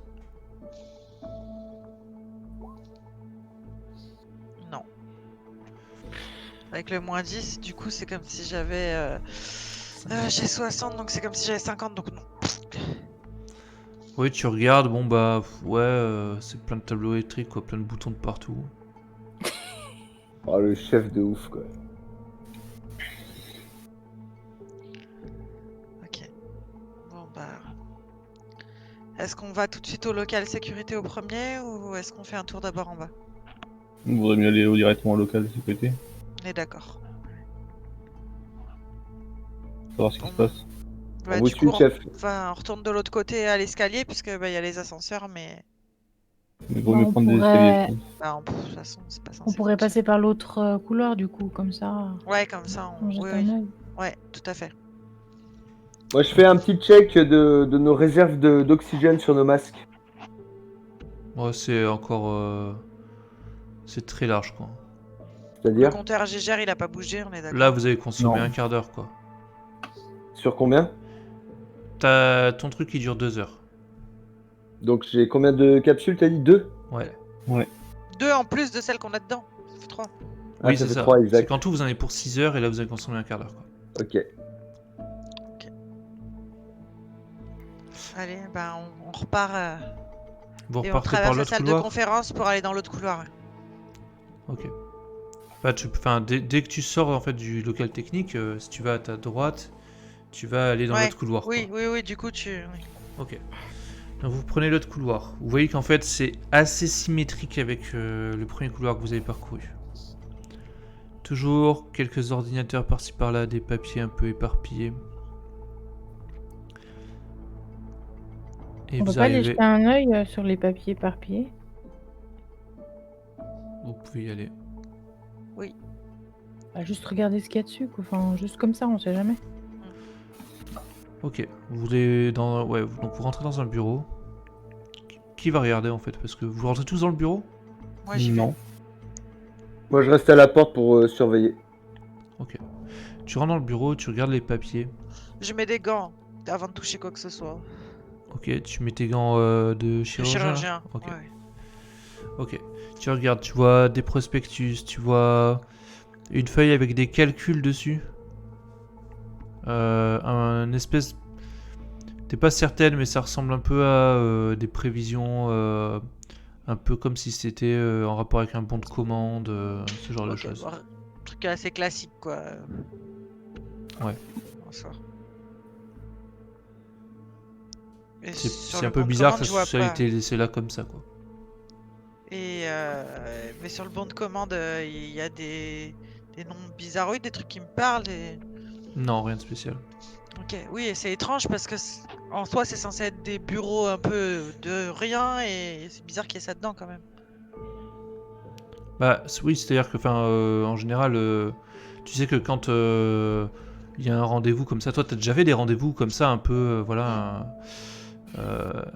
Non. Avec le -10, du coup, c'est comme si j'avais. J'ai 60, donc c'est comme si j'avais 50, donc non. Oui, tu regardes, bon bah ouais, c'est plein de tableaux électriques, quoi, plein de boutons de partout. Oh, le chef de ouf, quoi. Ok. Bon bah. Est-ce qu'on va tout de suite au local sécurité au premier ou est-ce qu'on fait un tour d'abord en bas? Il vaudrait mieux aller directement au local de sécurité, On est d'accord. savoir ce qui se passe. Bah, vous du coup, suit, chef. on retourne de l'autre côté à l'escalier puisque bah, y a les ascenseurs, mais Mais il vaut Bah, mieux on prendre des escaliers, je pourrait, pense. bah, de toute façon, c'est pas on censé pourrait fonctionner. passer par l'autre couloir du coup, comme ça, Ouais, comme ça, on oui, jette oui. un œil. Ouais, tout à fait. Moi, je fais un petit check de nos réserves d'oxygène sur nos masques. Ouais, c'est encore. C'est très large, quoi. Le C'est-à-dire compteur Gégère, il a pas bougé, on est Là, d'accord. vous avez consommé Non. un quart d'heure, quoi. sur combien? Ton truc, il dure 2 heures. Donc, j'ai combien de capsules, t'as dit? 2? Ouais. 2 en plus de celles qu'on a dedans. Ça fait 3. Ah, Oui, ça c'est fait ça. 3, C'est exact. qu'en tout, vous en avez pour 6 heures et là, vous avez consommé un quart d'heure, quoi. Ok. Allez, bah, on repart Vous et on repartez par traverse la l'autre salle de couloir. conférence pour aller dans l'autre couloir. Ouais. Ok. Bah, dès que tu sors en fait du local technique, si tu vas à ta droite, tu vas aller dans Ouais, l'autre couloir. oui, Quoi. oui, oui, du coup, oui. Ok. Donc vous prenez l'autre couloir. Vous voyez qu'en fait c'est assez symétrique avec le premier couloir que vous avez parcouru. Toujours quelques ordinateurs par-ci par-là, des papiers un peu éparpillés. Et On peut vous pas aller arrivez. jeter un œil sur les papiers éparpillés. Vous pouvez y aller. Bah, juste regarder ce qu'il y a dessus, quoi. Enfin, juste comme ça, on sait jamais. Ok. Vous voulez dans. Ouais, donc vous rentrez dans un bureau. Qui va regarder en fait? Parce que vous rentrez tous dans le bureau? Moi, j'y vais. Non. Moi, je reste à la porte pour surveiller. Ok. Tu rentres dans le bureau, tu regardes les papiers. Je mets des gants avant de toucher quoi que ce soit. Ok, tu mets tes gants de Le chirurgien. chirurgien. Ok. Ouais. Ok. Tu regardes, tu vois des prospectus, tu vois une feuille avec des calculs dessus. Un espèce. T'es pas certaine, mais ça ressemble un peu à des prévisions. Un peu comme si c'était en rapport avec un bon de commande, ce genre de Ok, choses. bon, truc assez classique, quoi. Ouais. En soi. Et C'est sur c'est le un peu bon de bizarre commande, que je vois ça ait pas. été laissé là comme ça, quoi. Et mais sur le bon de commande, il y a des noms bizarroïdes, des trucs qui me parlent. Non, rien de spécial. Ok, oui, et c'est étrange parce que en soi, c'est censé être des bureaux un peu de rien et c'est bizarre qu'il y ait ça dedans quand même. Bah oui, c'est-à-dire que, en général, tu sais que quand il y a un rendez-vous comme ça, toi, t'as déjà fait des rendez-vous comme ça, un peu,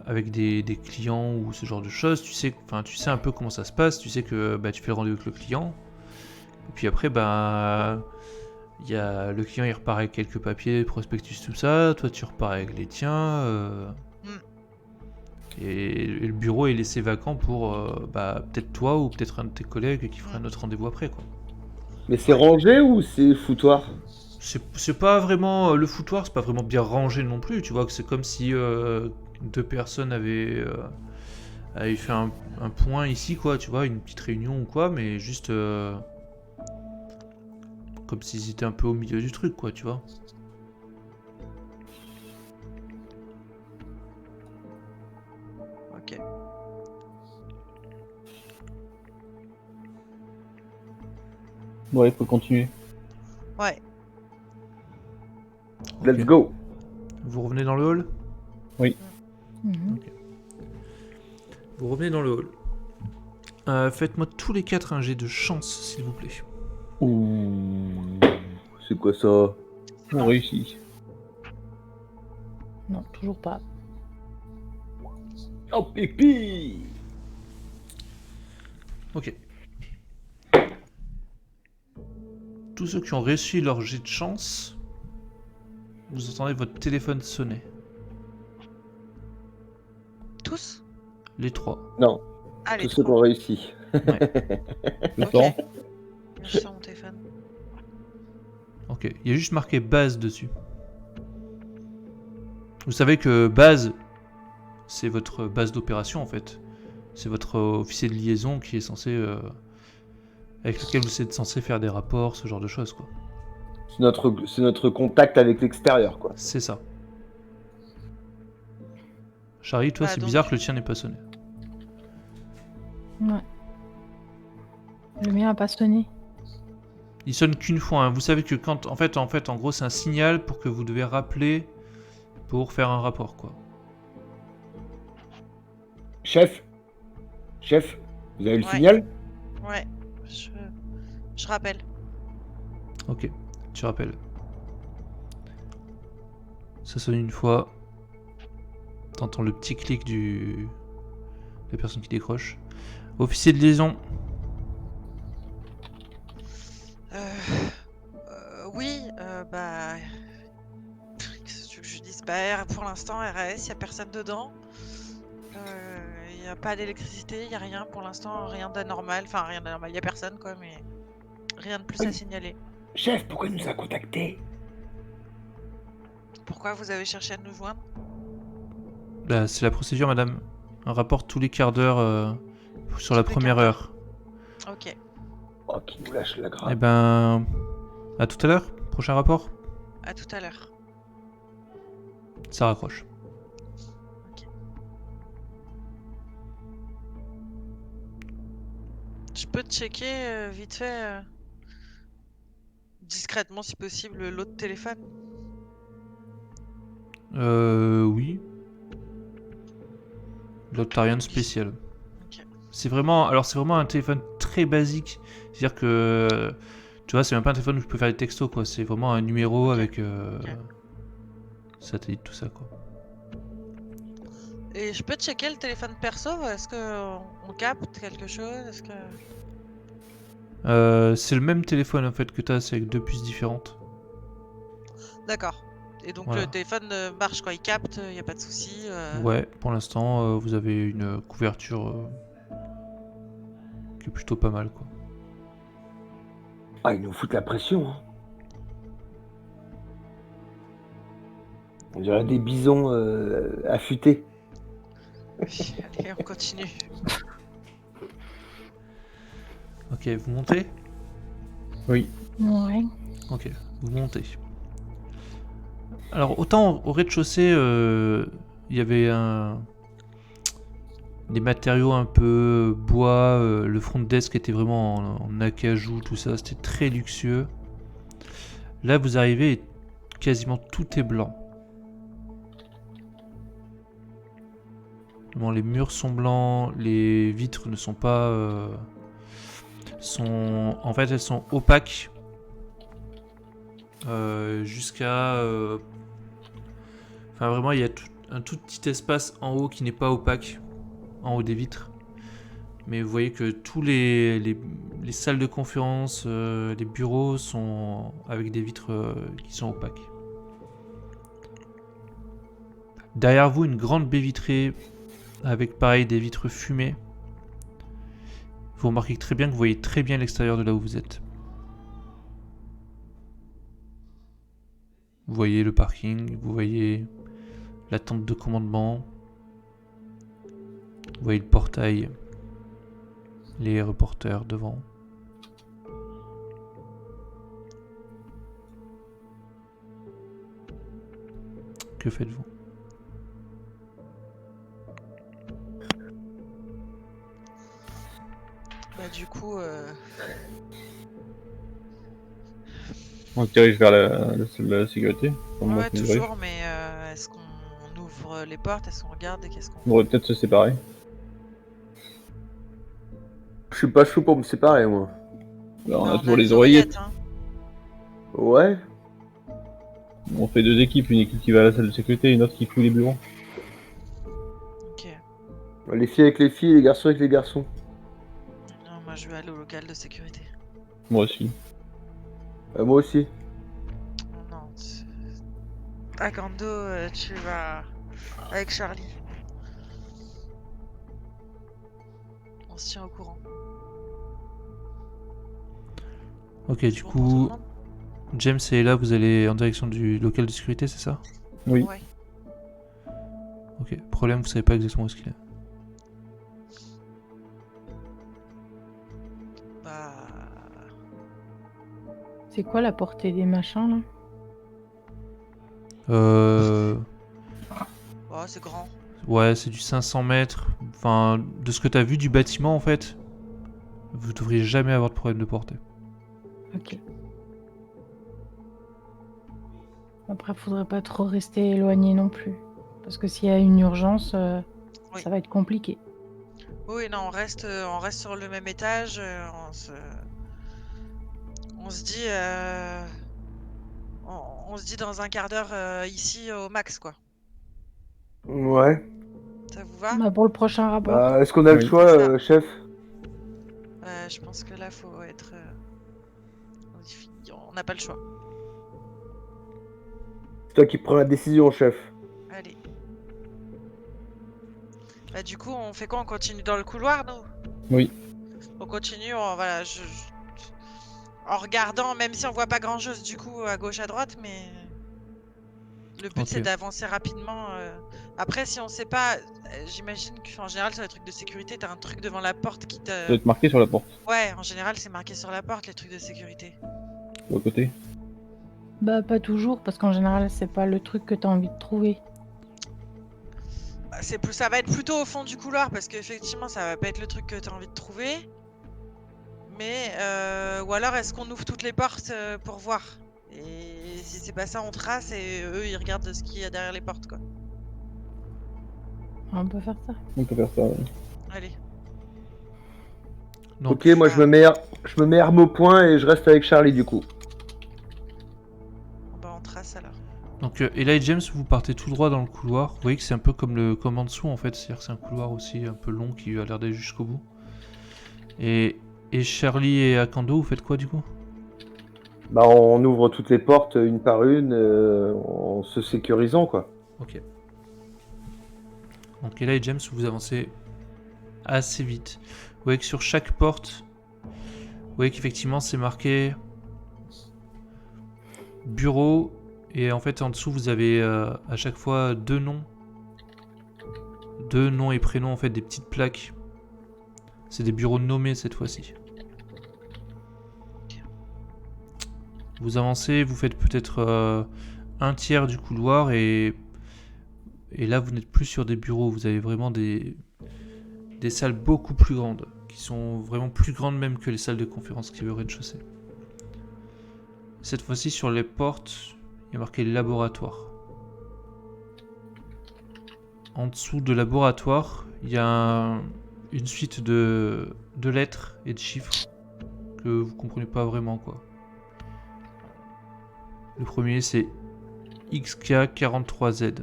avec des clients ou ce genre de choses. Tu sais un peu comment ça se passe. Tu sais que bah, tu fais le rendez-vous avec le client. Et puis après, bah, Il y a le client, il repart avec quelques papiers, prospectus, tout ça. Toi, tu repars avec les tiens. Et le bureau est laissé vacant pour peut-être toi ou peut-être un de tes collègues qui fera un autre rendez-vous après, quoi. Mais c'est rangé ou c'est foutoir? C'est pas vraiment le foutoir, c'est pas vraiment bien rangé non plus. Tu vois que c'est comme si deux personnes avaient fait un point ici, quoi. Tu vois, une petite réunion ou quoi, mais juste comme s'ils étaient un peu au milieu du truc, quoi. Tu vois. Ok. Ouais, faut continuer. Ouais. Let's Ok. go. Vous revenez dans le hall. Mhm. Vous revenez dans le hall. Faites-moi tous les 4 un jet de chance, s'il vous plaît. Ouh. C'est quoi ça? On réussit. Non, toujours pas. Oh pipi! Ok. Tous ceux qui ont réussi leur jet de chance, vous entendez votre téléphone sonner. Tous? Les 3. Non, Allez, tous ceux qui ont réussi. Le Ok. temps. Je sors mon téléphone. Ok, il y a juste marqué base dessus. Vous savez que base, c'est votre base d'opération en fait. C'est votre officier de liaison qui est censé. Avec lequel vous êtes censé faire des rapports, ce genre de choses quoi. C'est notre contact avec l'extérieur, quoi. C'est ça. Charlie, toi, Bah, c'est donc- bizarre que le tien n'ait pas sonné. Ouais. Le mien a pas sonné. Il sonne qu'une fois. Hein. Vous savez que quand. En fait, en gros, c'est un signal pour que vous devez rappeler pour faire un rapport quoi. Chef, vous avez le Ouais. signal? Ouais. Je rappelle. Ok, tu rappelles. Ça sonne une fois. T'entends le petit clic de la personne qui décroche. Officier de liaison. Oui, bah. Qu'est-ce que tu veux que je dise? Bah, pour l'instant, RAS, y a personne dedans. Y a pas d'électricité, y a rien pour l'instant, rien d'anormal. Enfin, rien d'anormal, y a personne quoi, mais rien de plus à Oui. signaler. Chef, pourquoi il nous a contactés? Pourquoi vous avez cherché à nous joindre? Là, c'est la procédure, madame. Un rapport tous les quarts d'heure sur la Tous les première quarts heure. Ok. Oh, qui nous lâche la Eh grappe. ben. À tout à l'heure. Prochain rapport. À tout à l'heure. Ça raccroche. Je peux te checker vite fait, discrètement si possible, l'autre téléphone? Oui. L'autre, t'as rien de spécial. Ok. C'est vraiment un téléphone très basique. C'est-à-dire que. Tu vois, c'est même pas un téléphone où je peux faire des textos, quoi. C'est vraiment un numéro Ok. avec. Ok. Satellite, tout ça, quoi. Et je peux checker le téléphone perso? Est-ce que on capte quelque chose? Est-ce que... C'est le même téléphone en fait que t'as, c'est avec 2 puces différentes. D'accord. Et donc Voilà. le téléphone marche quand il capte, y a pas de souci. Ouais, pour l'instant, vous avez une couverture qui est plutôt pas mal, quoi. Ah, ils nous foutent la pression, hein. On dirait des bisons affûtés. Allez, on continue. Ok, vous montez? Oui. Ouais. Ok, vous montez. Alors, autant au rez-de-chaussée, il y avait des matériaux un peu bois, le front desk était vraiment en acajou, tout ça, c'était très luxueux. Là, vous arrivez et quasiment tout est blanc. Bon, les murs sont blancs, les vitres ne sont pas... En fait, elles sont opaques. Jusqu'à... Enfin, vraiment, il y a un tout petit espace en haut qui n'est pas opaque. En haut des vitres. Mais vous voyez que tous les salles de conférence, les bureaux sont avec des vitres qui sont opaques. Derrière vous, une grande baie vitrée avec pareil des vitres fumées. Vous remarquez très bien que vous voyez très bien l'extérieur de là où vous êtes. Vous voyez le parking, vous voyez la tente de commandement, vous voyez le portail, les reporters devant. Que faites-vous? Bah, du coup, On se dirige vers la sécurité. Comme moi, ouais, je me dirige. toujours, mais est-ce qu'on ouvre les portes? Est-ce qu'on regarde? Qu'est-ce qu'on... On devrait peut-être se séparer. Je suis pas chaud pour me séparer, moi. Alors, on Bah, a toujours les oreillettes. hein. Ouais. On fait 2 équipes, une équipe qui va à la salle de sécurité et une autre qui fouille les bureaux. Ok. Les filles avec les filles, les garçons avec les garçons. Non, moi, je vais aller au local de sécurité. Moi aussi. Moi aussi. Non, Akando, tu vas avec Charlie. On se tient au courant. Ok, C'est du bon pour tout le coup, monde? James et Ella, vous allez en direction du local de sécurité, c'est ça? Oui. Ouais. Ok, problème, vous savez pas exactement où est-ce qu'il est. Bah... C'est quoi la portée des machins là? Oh, c'est grand. Ouais, c'est du 500 mètres. Enfin, de ce que t'as vu du bâtiment, en fait, vous devriez jamais avoir de problème de portée. Ok. Après, faudrait pas trop rester éloigné non plus. Parce que s'il y a une urgence, Oui. ça va être compliqué. Oui, non, on reste sur le même étage. On se dit... on se dit dans un quart d'heure ici au max, quoi. Ouais. Ça vous va? Bah, pour le prochain rapport. Bah, est-ce qu'on a le Oui. choix, C'est ça. chef? Je pense que là, faut être... on n'a pas le choix. C'est toi qui prends la décision, chef. Allez. Bah, du coup, on fait quoi? On continue dans le couloir, nous? Oui. On continue, voilà, en regardant, même si on voit pas grand chose du coup à gauche à droite, mais le but Ok. c'est d'avancer rapidement. Après, si on sait pas, j'imagine qu'en général sur les trucs de sécurité, t'as un truc devant la porte qui Ça doit te. être marqué sur la porte, Ouais, en général c'est marqué sur la porte les trucs de sécurité. de l'autre côté. Bah, pas toujours, parce qu'en général, c'est pas le truc que t'as envie de trouver. Bah, ça va être plutôt au fond du couloir parce qu'effectivement ça va pas être le truc que t'as envie de trouver. Mais ou alors est-ce qu'on ouvre toutes les portes pour voir? Et si c'est pas ça, on trace et eux ils regardent ce qu'il y a derrière les portes quoi. On peut faire ça. On peut faire ça. Ouais. Allez. Donc, Ok, moi je me mets arme au point et je reste avec Charlie du coup. Bah on trace alors. donc Ella et James, vous partez tout droit dans le couloir. Vous voyez que c'est un peu comme en dessous, en fait. C'est-à-dire que c'est un couloir aussi un peu long qui a l'air d'aller jusqu'au bout. Et Charlie et Akando, vous faites quoi du coup? Bah, on ouvre toutes les portes une par une en se sécurisant, quoi. Ok. Donc Ella et James, vous avancez assez vite. Vous voyez que sur chaque porte, vous voyez qu'effectivement c'est marqué bureau. Et en fait en dessous vous avez à chaque fois deux noms et prénoms, en fait, des petites plaques. C'est des bureaux nommés cette fois-ci. Vous avancez, vous faites peut-être un tiers du couloir et là vous n'êtes plus sur des bureaux, vous avez vraiment des salles beaucoup plus grandes, qui sont vraiment plus grandes même que les salles de conférence qui sont au rez-de-chaussée. Cette fois-ci sur les portes, il y a marqué laboratoire. En dessous de laboratoire, il y a une suite de lettres et de chiffres que vous comprenez pas vraiment quoi. Le premier c'est XK43Z.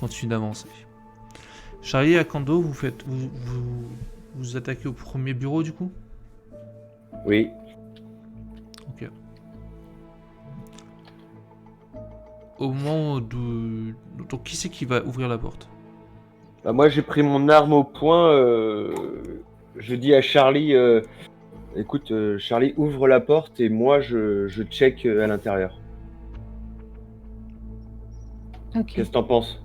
Continue d'avancer. Charlie et Akando, vous attaquez au premier bureau du coup? Oui. Ok. Au moment où... Donc qui c'est qui va ouvrir la porte? Bah, moi, j'ai pris mon arme au poing. Je dis à Charlie, écoute, Charlie, ouvre la porte et moi, je check à l'intérieur. Ok. Qu'est-ce que t'en penses?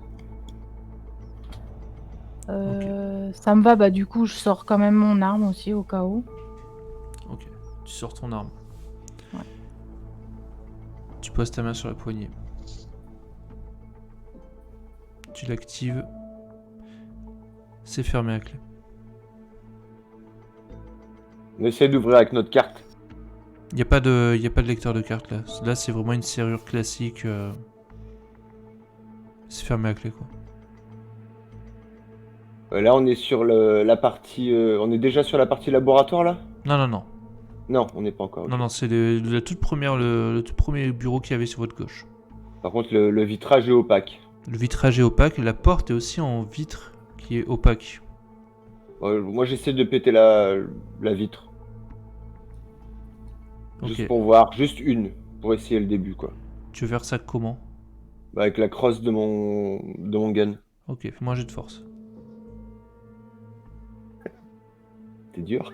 Ça me va, bah du coup je sors quand même mon arme aussi au cas où. Ok. Tu sors ton arme. Ouais. Tu poses ta main sur la poignée. Tu l'actives. C'est fermé à clé. On essaie d'ouvrir avec notre carte. Il n'y a pas de lecteur de carte là. Là c'est vraiment une serrure classique. C'est fermé à clé quoi. Là, on est sur la partie. On est déjà sur la partie laboratoire là? Non. Non, on n'est pas encore. Ok. Non, c'est la toute première, le tout premier bureau qu'il y avait sur votre gauche. Par contre, le vitrage est opaque. Le vitrage est opaque, la porte est aussi en vitre qui est opaque. Moi, j'essaie de péter la vitre. Ok. Juste pour voir, juste une, pour essayer le début quoi. Tu veux faire ça comment? Bah, avec la crosse de mon gun. Ok, fais-moi un jet de force. C'est dur.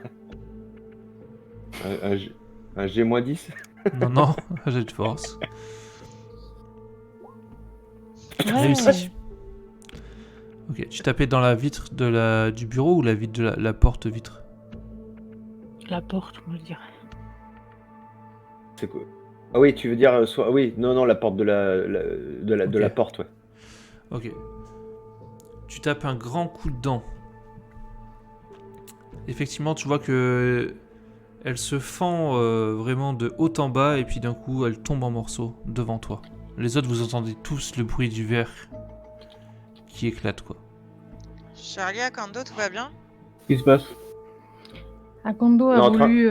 Un G-10. Non, un jet de force. Ouais. Réussi. Ok, tu tapais dans la vitre du bureau ou la vitre de la porte-vitre? La porte, moi je dirais. C'est quoi? Ah oui, tu veux dire soit. Oui, non, la porte de la Ok. porte, ouais. Ok. Tu tapes un grand coup de dent. Effectivement, tu vois que elle se fend vraiment de haut en bas et puis d'un coup, elle tombe en morceaux devant toi. Les autres, vous entendez tous le bruit du verre qui éclate, quoi. Charlie, Akando, tout va bien? Qu'est-ce qui se passe? Akando On est a en train- voulu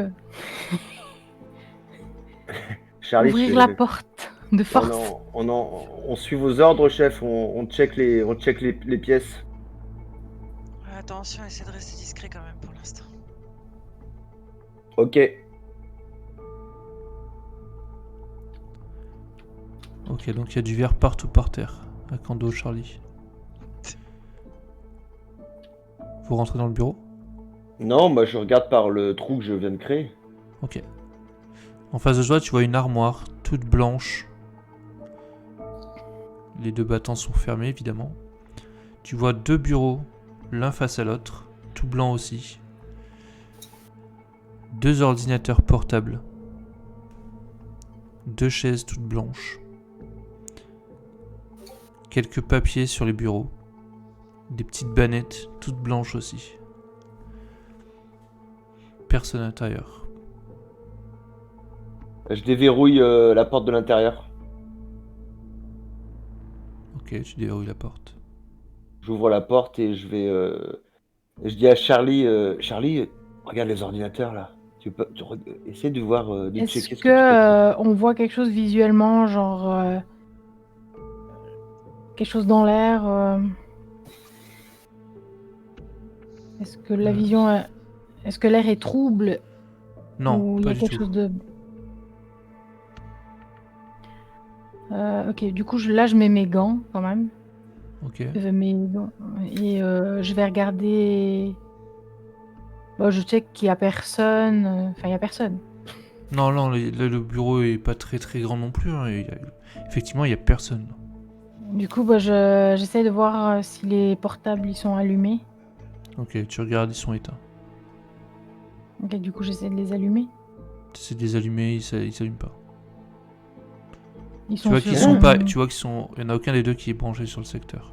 Charlie, ouvrir la porte de force. on suit vos ordres, chef. On check les pièces. Attention, essaie de rester discret quand même pour l'instant. Ok. Ok, donc il y a du verre partout par terre. Akando, Charlie. Vous rentrez dans le bureau? Non, moi je regarde par le trou que je viens de créer. Ok. En face de toi, tu vois une armoire toute blanche. Les deux battants sont fermés, évidemment. Tu vois deux bureaux, l'un face à l'autre, tout blanc aussi. Deux ordinateurs portables. Deux chaises toutes blanches. Quelques papiers sur les bureaux. Des petites bannettes toutes blanches aussi. Personne à l'intérieur. Je déverrouille la porte de l'intérieur. Ok, tu déverrouilles la porte. J'ouvre la porte et je vais. Je dis à Charlie, Charlie, regarde les ordinateurs là. Essaie de voir, de checker Est-ce ce que tu peux. que on voit quelque chose visuellement, genre quelque chose dans l'air Est-ce que la vision, est-ce que l'air est trouble Non, ou il y pas a du quelque tout. chose de ok, du coup là je mets mes gants quand même. Ok. Mes gants, et je vais regarder. Bon, je check qu'il y a personne. Enfin, il y a personne. Non, le bureau est pas très très grand non plus. Hein, effectivement, il y a personne. Du coup, bah, j'essaie de voir si les portables ils sont allumés. Ok, tu regardes, ils sont éteints. Ok, du coup, j'essaie de les allumer. Tu essaies de les allumer, ils s'allument pas. Ils Tu sont vois sur qu'ils sont pas. Tu vois qu'ils sont. Il n'y en a aucun des deux qui est branché sur le secteur.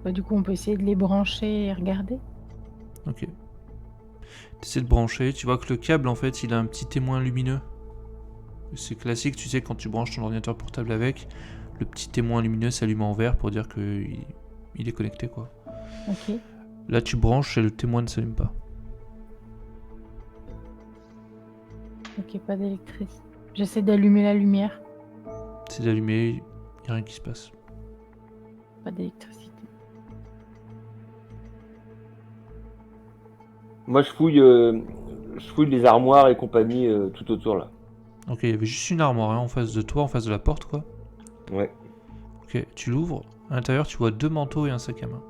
Bah, du coup, on peut essayer de les brancher et regarder. Ok. Tu essaies de brancher, tu vois que le câble en fait il a un petit témoin lumineux. C'est classique, tu sais, quand tu branches ton ordinateur portable avec, le petit témoin lumineux s'allume en vert pour dire qu'il est connecté quoi. Ok. Là tu branches et le témoin ne s'allume pas. Ok, pas d'électricité. J'essaie d'allumer la lumière. C'est d'allumer, Y a rien qui se passe. Pas d'électricité. Moi, je fouille les armoires et compagnie tout autour là. Ok, il y avait juste une armoire hein, en face de toi, en face de la porte quoi. Ouais. Ok, tu l'ouvres. À l'intérieur, tu vois 2 manteaux et un sac à main.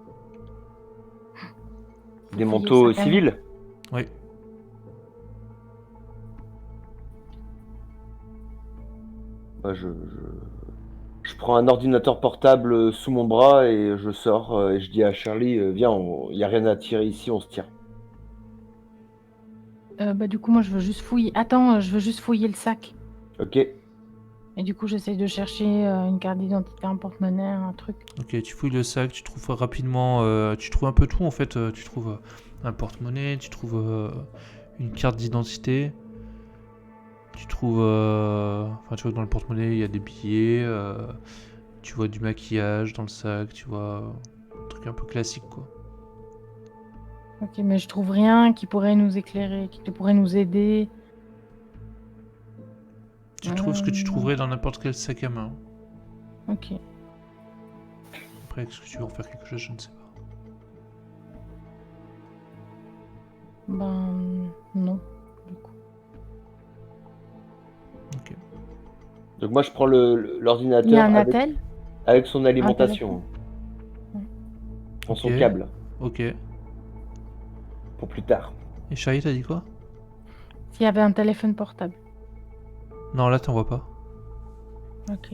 Des Fouiller manteaux le sac à main. civils. Oui. Bah, je prends un ordinateur portable sous mon bras et je sors et je dis à Charlie, viens, il n'y a rien à tirer ici, on se tire. Bah du coup moi je veux juste fouiller. Attends, je veux juste fouiller le sac. Ok. Et du coup j'essaye de chercher une carte d'identité, un porte-monnaie, un truc. Ok, tu fouilles le sac, tu trouves rapidement, tu trouves un peu tout en fait. Tu trouves un porte-monnaie, tu trouves une carte d'identité, tu trouves, enfin tu vois que dans le porte-monnaie il y a des billets, tu vois du maquillage dans le sac, tu vois un truc un peu classique quoi. Ok, mais je trouve rien qui pourrait nous éclairer, qui pourrait nous aider. Tu trouves ce que tu Non. trouverais dans n'importe quel sac à main. Ok. Après, est-ce que tu veux en faire quelque chose, je ne sais pas. Ben non, du coup. Ok. Donc moi, je prends Il y a l'ordinateur un avec, attel. avec son alimentation. Ouais. Je prends son Ok. câble Ok. Et pour plus tard. Charlie, t'as dit quoi? S'il y avait un téléphone portable. Non, là, t'en vois pas. Ok.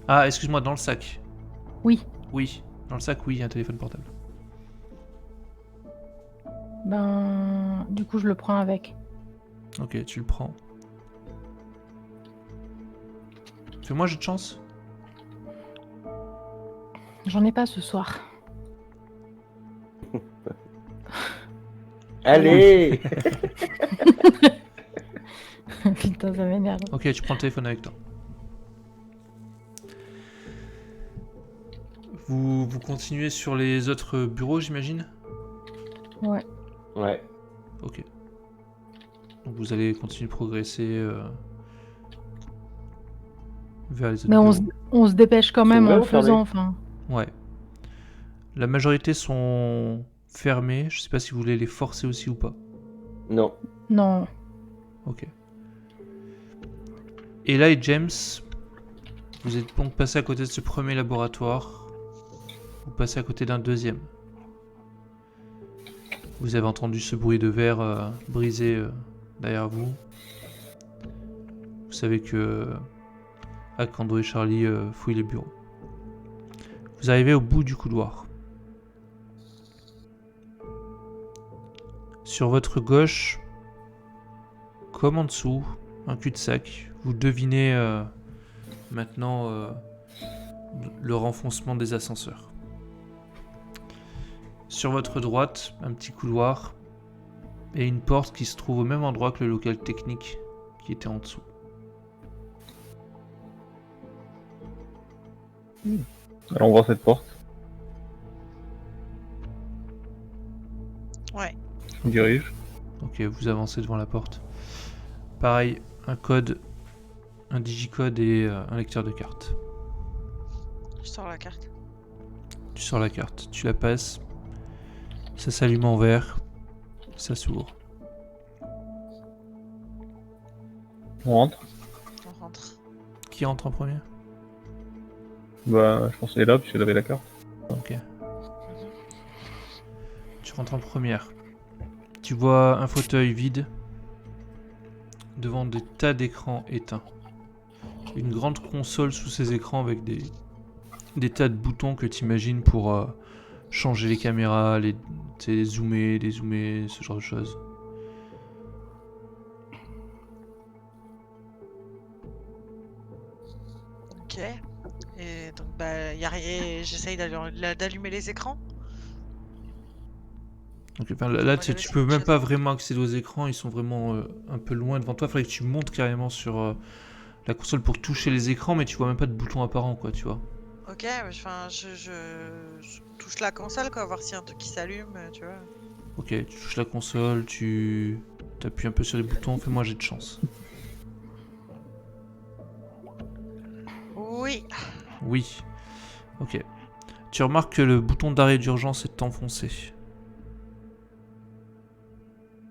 Ah, excuse-moi, dans le sac. Oui. Oui. Dans le sac, oui, il y a un téléphone portable. Ben du coup je le prends avec. Ok, tu le prends. Fais-moi un jet de chance. J'en ai pas ce soir. Allez. Putain, ça m'énerve. Ok, tu prends le téléphone avec toi. Vous continuez sur les autres bureaux, j'imagine? Ouais. Ouais. Ok. Donc vous allez continuer de progresser vers les autres Mais bureaux. on se dépêche quand Ils sont même en vraiment le faisant, fermés. enfin. Ouais. La majorité sont fermées. Je sais pas si vous voulez les forcer aussi ou pas. Non. Non. Ok. Et là, et James, vous êtes donc passé à côté de ce premier laboratoire. Vous passez à côté d'un deuxième. Vous avez entendu ce bruit de verre brisé derrière vous. Vous savez que Akando et Charlie fouillent les bureaux. Vous arrivez au bout du couloir. Sur votre gauche, comme en dessous, un cul-de-sac. Vous devinez maintenant le renfoncement des ascenseurs. Sur votre droite, un petit couloir et une porte qui se trouve au même endroit que le local technique qui était en dessous. Allons voir cette porte. Ouais. On dirige. Ok, vous avancez devant la porte. Pareil, un code, un digicode et un lecteur de carte. Je sors la carte. Tu sors la carte, tu la passes, ça s'allume en vert, ça s'ouvre. On rentre. On rentre. Qui rentre en premier? Bah, je pense qu'elle est là, puisqu'elle avait la carte. Ok. Tu rentres en première. Tu vois un fauteuil vide devant des tas d'écrans éteints. Une grande console sous ces écrans avec des tas de boutons que tu imagines pour changer les caméras, les zoomer, dézoomer, ce genre de choses. Ok. Et donc, bah, y a rien. J'essaye d'allumer les écrans. Donc, enfin, là, tu Regarder peux quelque même chose. pas vraiment accéder aux écrans, ils sont vraiment un peu loin devant toi. Faudrait que tu montes carrément sur la console pour toucher les écrans, mais tu vois même pas de boutons apparents, quoi, tu vois. Ok, enfin, je touche la console, quoi, voir s'il y a un truc qui s'allume, tu vois. Ok, tu touches la console, tu appuies un peu sur les boutons, fais-moi un jet de chance. Oui. Oui. Ok. Tu remarques que le bouton d'arrêt d'urgence est enfoncé.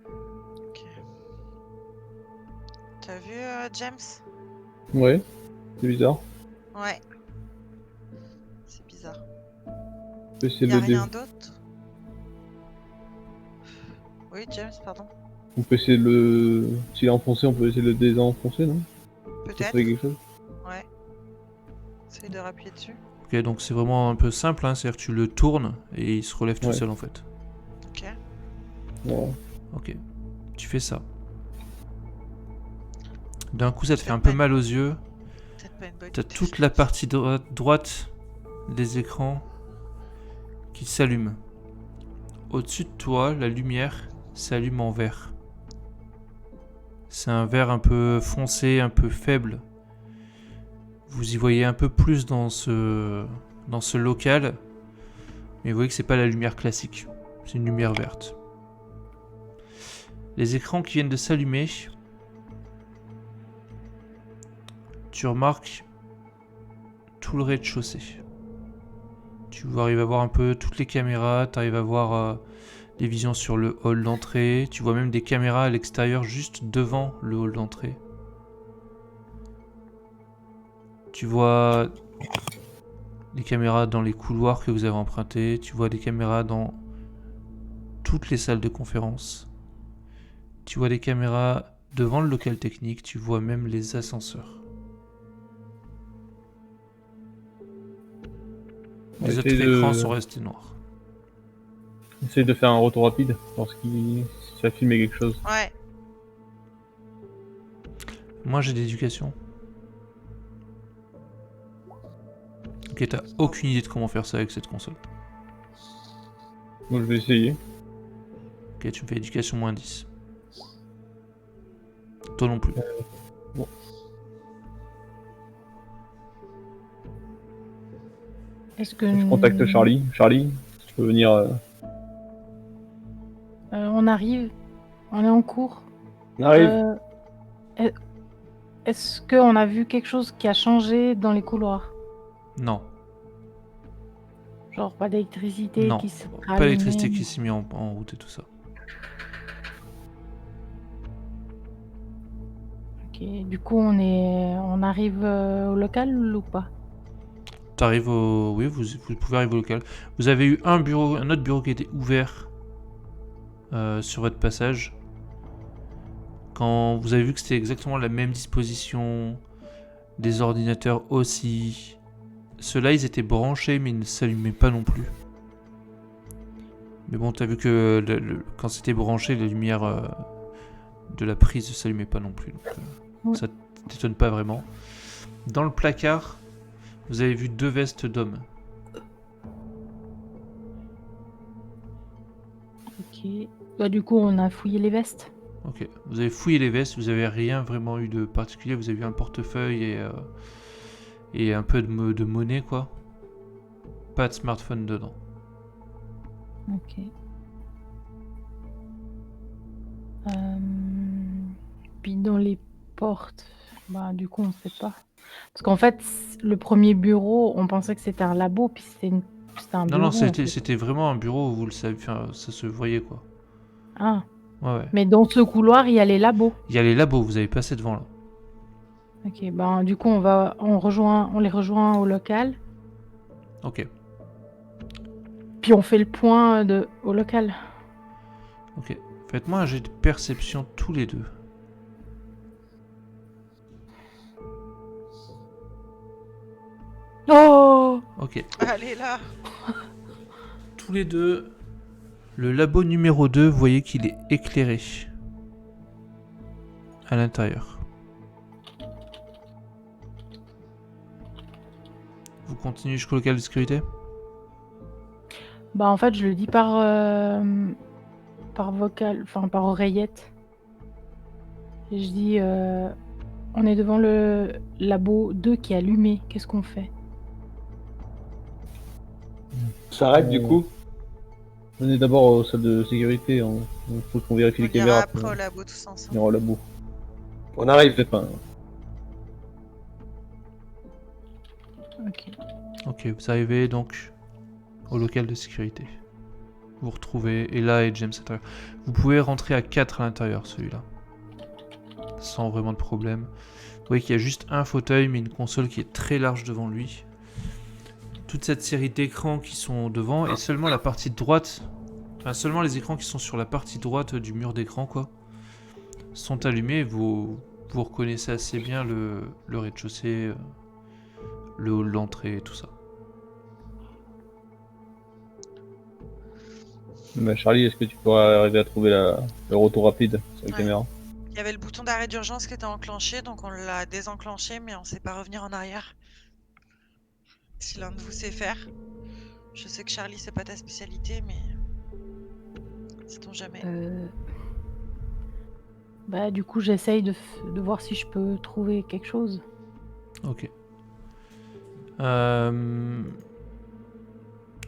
Ok. T'as vu James? Ouais, c'est bizarre. Ouais. C'est bizarre. On peut essayer Y de a le rien d'autre? Oui, James, pardon. On peut essayer de le... S'il est enfoncé, on peut essayer de le désenfoncer, non? Ça Peut-être. fait quelque chose? Ouais. Essaye de rappuyer dessus. Ok, donc c'est vraiment un peu simple, hein, c'est-à-dire que tu le tournes et il se relève tout Ouais. seul en fait. Ok. Ouais. Ok, tu fais ça. D'un coup, ça te fait un Peut-être peu pas mal aux yeux. Peut-être pas une bonne T'as idée. toute la partie droite des écrans qui s'allume. Au-dessus de toi, la lumière s'allume en vert. C'est un vert un peu foncé, un peu faible. Vous y voyez un peu plus dans ce local. Mais vous voyez que c'est pas la lumière classique. C'est une lumière verte. Les écrans qui viennent de s'allumer. Tu remarques tout le rez-de-chaussée. Tu arrives à voir un peu toutes les caméras, tu arrives à voir des visions sur le hall d'entrée, tu vois même des caméras à l'extérieur juste devant le hall d'entrée. Tu vois des caméras dans les couloirs que vous avez empruntés, tu vois des caméras dans toutes les salles de conférence. Tu vois des caméras devant le local technique, tu vois même les ascenseurs. Les autres écrans sont restés noirs. Essaye de faire un retour rapide, si ça filmait quelque chose. Ouais. Moi j'ai d'éducation. Ok, t'as aucune idée de comment faire ça avec cette console. Donc je vais essayer. Ok, tu me fais éducation moins 10. Toi non plus. Bon. Est-ce que Je contacte Charlie. Charlie, tu peux venir... on arrive? On est en cours? On arrive. Est-ce qu'on a vu quelque chose qui a changé dans les couloirs? Non, Genre pas d'électricité non. qui se Pas l'électricité rallumait. qui s'est mis en route et tout ça. Ok, du coup on arrive au local ou pas? T'arrives au... Oui, vous pouvez arriver au local. Vous avez eu un autre bureau qui était ouvert sur votre passage. Quand vous avez vu que c'était exactement la même disposition, des ordinateurs aussi. Ceux-là, ils étaient branchés, mais ils ne s'allumaient pas non plus. Mais bon, t'as vu que quand c'était branché, la lumière de la prise ne s'allumait pas non plus. Donc, Ouais. ça t'étonne pas vraiment. Dans le placard, vous avez vu 2 vestes d'hommes. Ok. Bah, du coup on a fouillé les vestes. Ok, vous avez fouillé les vestes, vous avez rien vraiment eu de particulier, vous avez eu un portefeuille et un peu de monnaie quoi. Pas de smartphone dedans. Ok. Puis dans les portes, bah du coup on sait pas. Parce qu'en fait, le premier bureau, on pensait que c'était un labo, puis c'était un Non, bureau. non, en fait. c'était vraiment un bureau où vous le savez, enfin, ça se voyait quoi. Ah, Ouais, ouais. mais dans ce couloir, il y a les labos. Il y a les labos, vous avez passé devant là. Ok, ben du coup on les rejoint au local, Ok, puis on fait le point au local. ok. Faites-moi un jet de perception tous les deux. Oh! Ok. Allez là. Tous les deux, le labo numéro 2, vous voyez qu'il est éclairé à l'intérieur. Vous continuez jusqu'au local de sécurité? Bah en fait, je le dis par vocal, enfin par oreillette. Et je dis on est devant le labo 2 qui est allumé. Qu'est-ce qu'on fait? On s'arrête du coup. Venez d'abord aux salles de sécurité, il faut qu'on vérifie On les ira caméras. après au labo tous ensemble. On ira au labo. On arrive. Peut-être pas. Ok. Ok, vous arrivez donc au local de sécurité. Vous vous retrouvez, Ella et James à l'intérieur. Vous pouvez rentrer à 4 à l'intérieur, celui-là. Sans vraiment de problème. Vous voyez qu'il y a juste un fauteuil, mais une console qui est très large devant lui. Toute cette série d'écrans qui sont devant, et seulement la partie droite, enfin seulement les écrans qui sont sur la partie droite du mur d'écran, quoi, sont allumés. Vous reconnaissez assez bien le rez-de-chaussée, le hall d'entrée et tout ça. Bah, Charlie, est-ce que tu pourras arriver à trouver le retour rapide sur la Ouais. caméra? Il y avait le bouton d'arrêt d'urgence qui était enclenché, donc on l'a désenclenché, mais on sait pas revenir en arrière. Si l'un de vous sait faire. Je sais que Charlie, c'est pas ta spécialité, mais. Sait-on jamais. Bah, du coup, j'essaye de voir si je peux trouver quelque chose. Ok.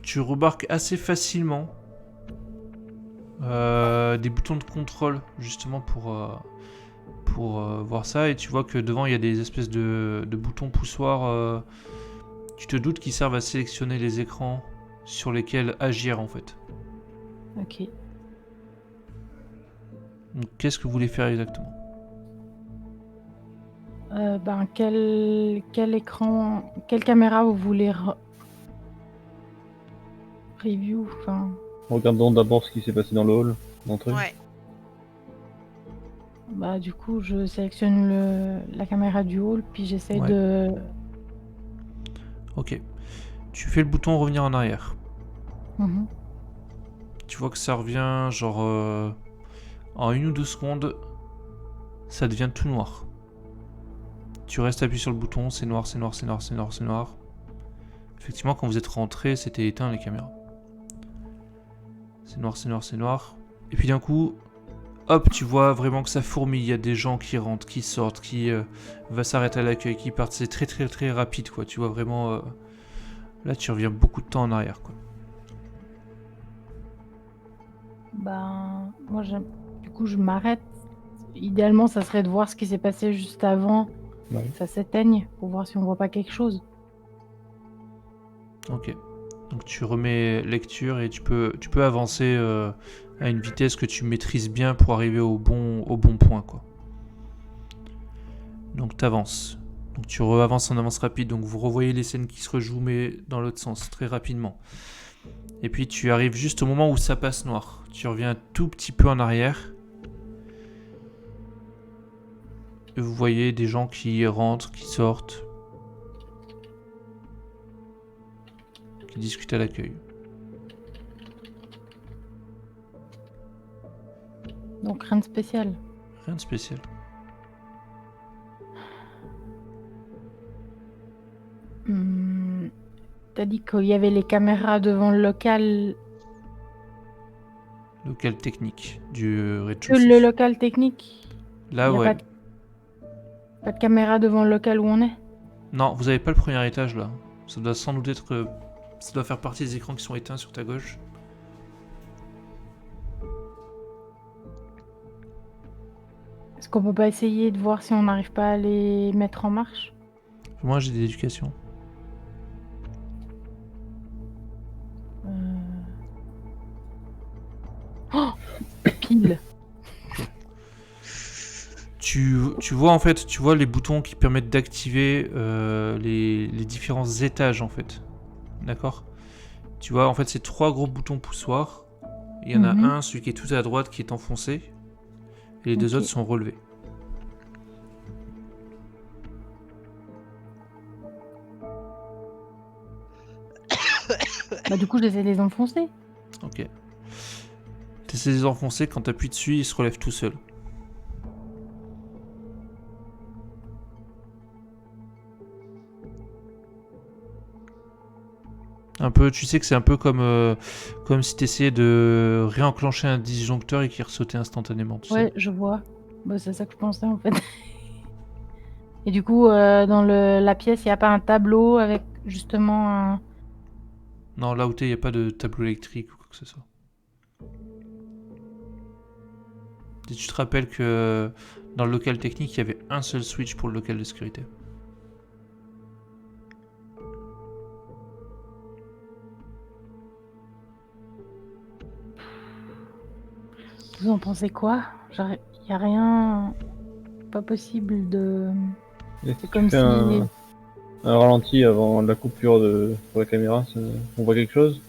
Tu remarques assez facilement des boutons de contrôle, justement pour voir ça, et tu vois que devant il y a des espèces de boutons poussoirs. Tu te doutes qu'ils servent à sélectionner les écrans sur lesquels agir en fait. Ok. Donc qu'est-ce que vous voulez faire exactement? Ben, quel écran, quelle caméra vous voulez review, enfin. Regardons d'abord ce qui s'est passé dans le hall d'entrée. Ouais. Bah, du coup, je sélectionne la caméra du hall, puis j'essaye Ouais. de. Ok. Tu fais le bouton revenir en arrière. Mhm. Tu vois que ça revient genre en 1 ou 2 secondes, ça devient tout noir. Tu restes appuyé sur le bouton, c'est noir, c'est noir, c'est noir, c'est noir, c'est noir. Effectivement, quand vous êtes rentré, c'était éteint les caméras. C'est noir, c'est noir, c'est noir. Et puis d'un coup, hop, tu vois vraiment que ça fourmille. Il y a des gens qui rentrent, qui sortent, qui va s'arrêter à l'accueil, qui partent. C'est très très très rapide, quoi. Tu vois vraiment. Là, tu reviens beaucoup de temps en arrière, quoi. Ben, moi, du coup, je m'arrête. Idéalement, ça serait de voir ce qui s'est passé juste avant Ouais. que ça s'éteigne, pour voir si on voit pas quelque chose. Ok. Donc tu remets lecture et tu peux avancer à une vitesse que tu maîtrises bien pour arriver au bon point, quoi. Donc t'avances. Donc tu avances en avance rapide. Donc vous revoyez les scènes qui se rejouent mais dans l'autre sens, très rapidement. Et puis tu arrives juste au moment où ça passe noir. Tu reviens un tout petit peu en arrière. Et vous voyez des gens qui rentrent, qui sortent, qui discutent à l'accueil. Donc, rien de spécial. Rien de spécial. T'as dit qu'il y avait les caméras devant le local. Local technique du Que rez-de-chaussée. le local technique. Là, y a ouais. Pas de caméra devant le local où on est. Non, vous avez pas le premier étage là. Ça doit sans doute être. Ça doit faire partie des écrans qui sont éteints sur ta gauche. Est-ce qu'on peut pas essayer de voir si on n'arrive pas à les mettre en marche? Moi j'ai des éducations. Oh, pile. Tu vois en fait, tu vois les boutons qui permettent d'activer les différents étages en fait. D'accord? Tu vois en fait c'est 3 gros boutons poussoirs. Il y en a un, celui qui est tout à droite qui est enfoncé. Et les 2 autres sont relevés. Bah, du coup, j'essaie de les enfoncer. Ok. Tu essaies de les enfoncer, quand tu appuies dessus, il se relève tout seul. Un peu, tu sais que c'est un peu comme si tu essayais de réenclencher un disjoncteur et qu'il ressautait instantanément. Tu sais. Je vois. Bah, c'est ça que je pensais en fait. Et du coup, dans la pièce, il n'y a pas un tableau avec justement un. Non, là où t'es, il n'y a pas de tableau électrique ou quoi que ce soit. Et tu te rappelles que dans le local technique, il y avait un seul switch pour le local de sécurité. Vous en pensez quoi? Y a rien... Pas possible de... Est-ce C'est que comme tu fais si... un ralenti avant la coupure pour la caméra, on voit quelque chose?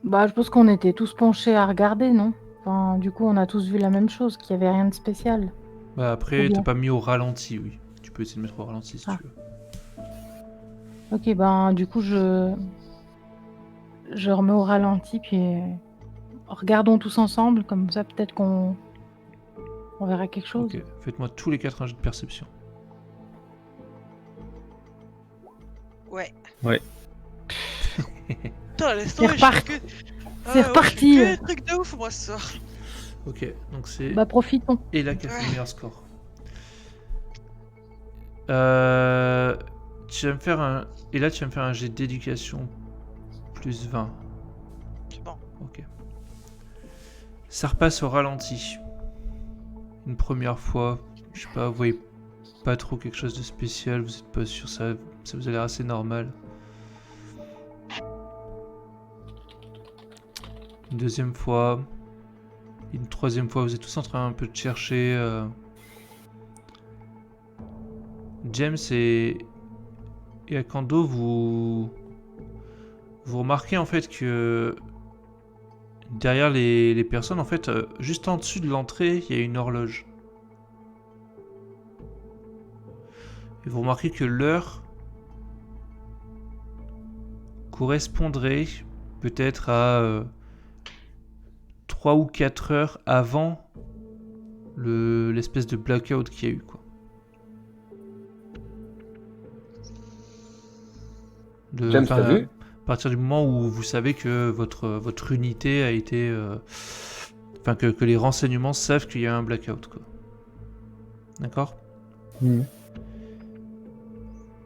Bah, je pense qu'on était tous penchés à regarder, non? Enfin, du coup, on a tous vu la même chose, qu'il y avait rien de spécial. Bah Ou après, bien. t'as pas mis au ralenti, oui. Tu peux essayer de mettre au ralenti si Ah. tu veux. Ok, ben, du coup, je remets au ralenti, puis regardons tous ensemble, comme ça, peut-être qu'on verra quelque chose. Ok, faites-moi tous les 4 un jet de perception. Ouais. Ouais. Putain, laisse C'est tomber, je fais reparti. que... C'est ouais, je fais reparti. que des trucs de ouf, moi, ce soir. Ok, donc c'est Bah, profitons. Ella qui a fait le Ouais. meilleur score. Tu vas me faire un... Et là, tu vas me faire un jet d'éducation plus 20. C'est bon. Ok. Ça repasse au ralenti. Une première fois, je sais pas, vous voyez pas trop quelque chose de spécial, vous êtes pas sûr, ça vous a l'air assez normal. Une deuxième fois, une troisième fois, vous êtes tous en train un peu de chercher. James et Akando, vous remarquez en fait que derrière les personnes, en fait, juste en dessus de l'entrée, il y a une horloge. Et vous remarquez que l'heure correspondrait peut-être à 3 ou 4 heures avant l'espèce de blackout qu'il y a eu, quoi. James, t'as vu? À partir du moment où vous savez que votre unité a été... Enfin, que les renseignements savent qu'il y a un blackout, quoi. D'accord ? Mhm.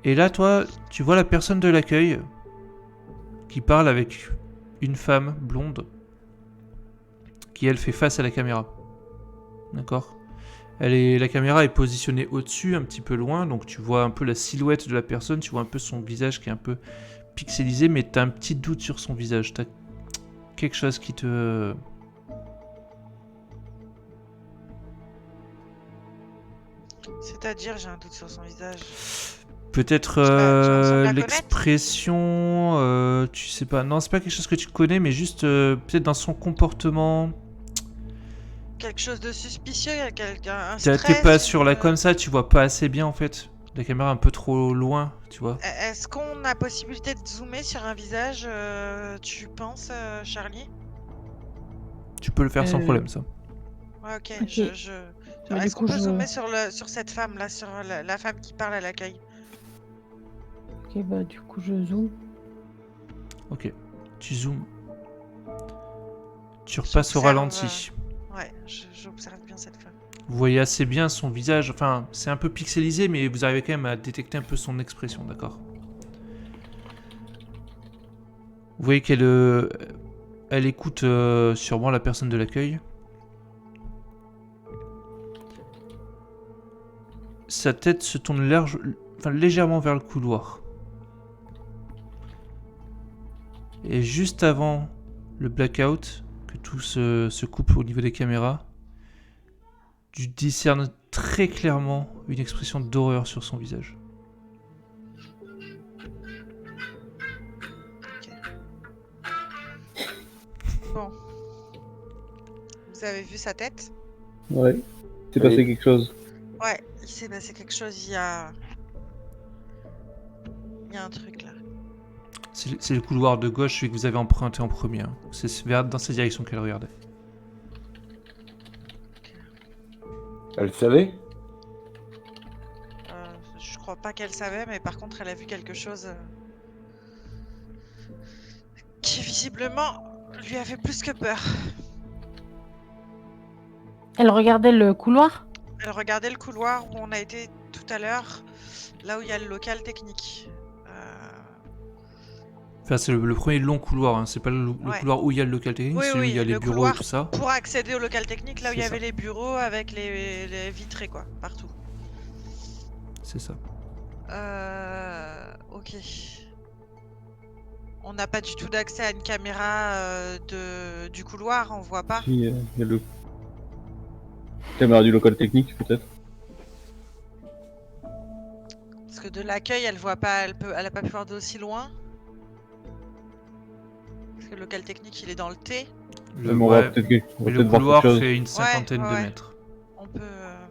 Et là, toi, tu vois la personne de l'accueil qui parle avec une femme blonde qui, elle, fait face à la caméra. D'accord ? La caméra est positionnée au-dessus, un petit peu loin, donc tu vois un peu la silhouette de la personne, tu vois un peu son visage qui est un peu pixelisé, mais t'as un petit doute sur son visage. T'as quelque chose qui te... C'est-à-dire, j'ai un doute sur son visage. Peut-être Je me semble la l'expression, tu sais pas. Non, c'est pas quelque chose que tu connais, mais juste peut-être dans son comportement. Quelque chose de suspicieux, il y a un T'es stress. pas sur là comme ça, tu vois pas assez bien en fait. La caméra est un peu trop loin, tu vois. Est-ce qu'on a possibilité de zoomer sur un visage, tu penses, Charlie? Tu peux le faire sans Euh, problème, ça. Ouais, ok. Ok. Mais du Est-ce qu'on coup, peut zoomer sur cette femme là, sur la femme qui parle à l'accueil? Ok, bah, du coup, je zoome. Ok. Tu zoomes. Tu repasses au ralenti. Ouais, j'observe bien cette femme. Vous voyez assez bien son visage. Enfin, c'est un peu pixelisé, mais vous arrivez quand même à détecter un peu son expression, d'accord? Vous voyez qu'elle elle écoute sûrement la personne de l'accueil. Sa tête se tourne légèrement vers le couloir. Et juste avant le blackout, que tout se coupe au niveau des caméras, tu discernes très clairement une expression d'horreur sur son visage. Bon. Vous avez vu sa tête? Ouais. C'est Oui. passé quelque chose. Ouais, il s'est passé quelque chose, il y a un truc là. C'est le couloir de gauche, celui que vous avez emprunté en premier. Hein. C'est dans cette direction qu'elle regardait. Elle savait? Je crois pas qu'elle savait, mais par contre, elle a vu quelque chose qui visiblement lui a fait plus que peur. Elle regardait le couloir? Elle regardait le couloir où on a été tout à l'heure, là où il y a le local technique. Enfin, c'est le premier long couloir, hein. C'est pas le Ouais. couloir où il y a le local technique, Oui, c'est où il y a les le bureaux couloir et tout ça. pour accéder au local technique, là où il y C'est avait ça. les bureaux avec les vitrés, quoi, partout. C'est ça. Ok. On n'a pas du tout d'accès à une caméra du couloir, on voit pas. Puis, il y a Caméra du local technique, peut-être. Parce que de l'accueil, elle voit pas, elle a pas pu voir d'aussi loin. Parce que le local technique, il est dans le T. Le, Mais on va ouais, peut-être mais le voir couloir quelque chose. fait une cinquantaine de ouais. mètres. On peut.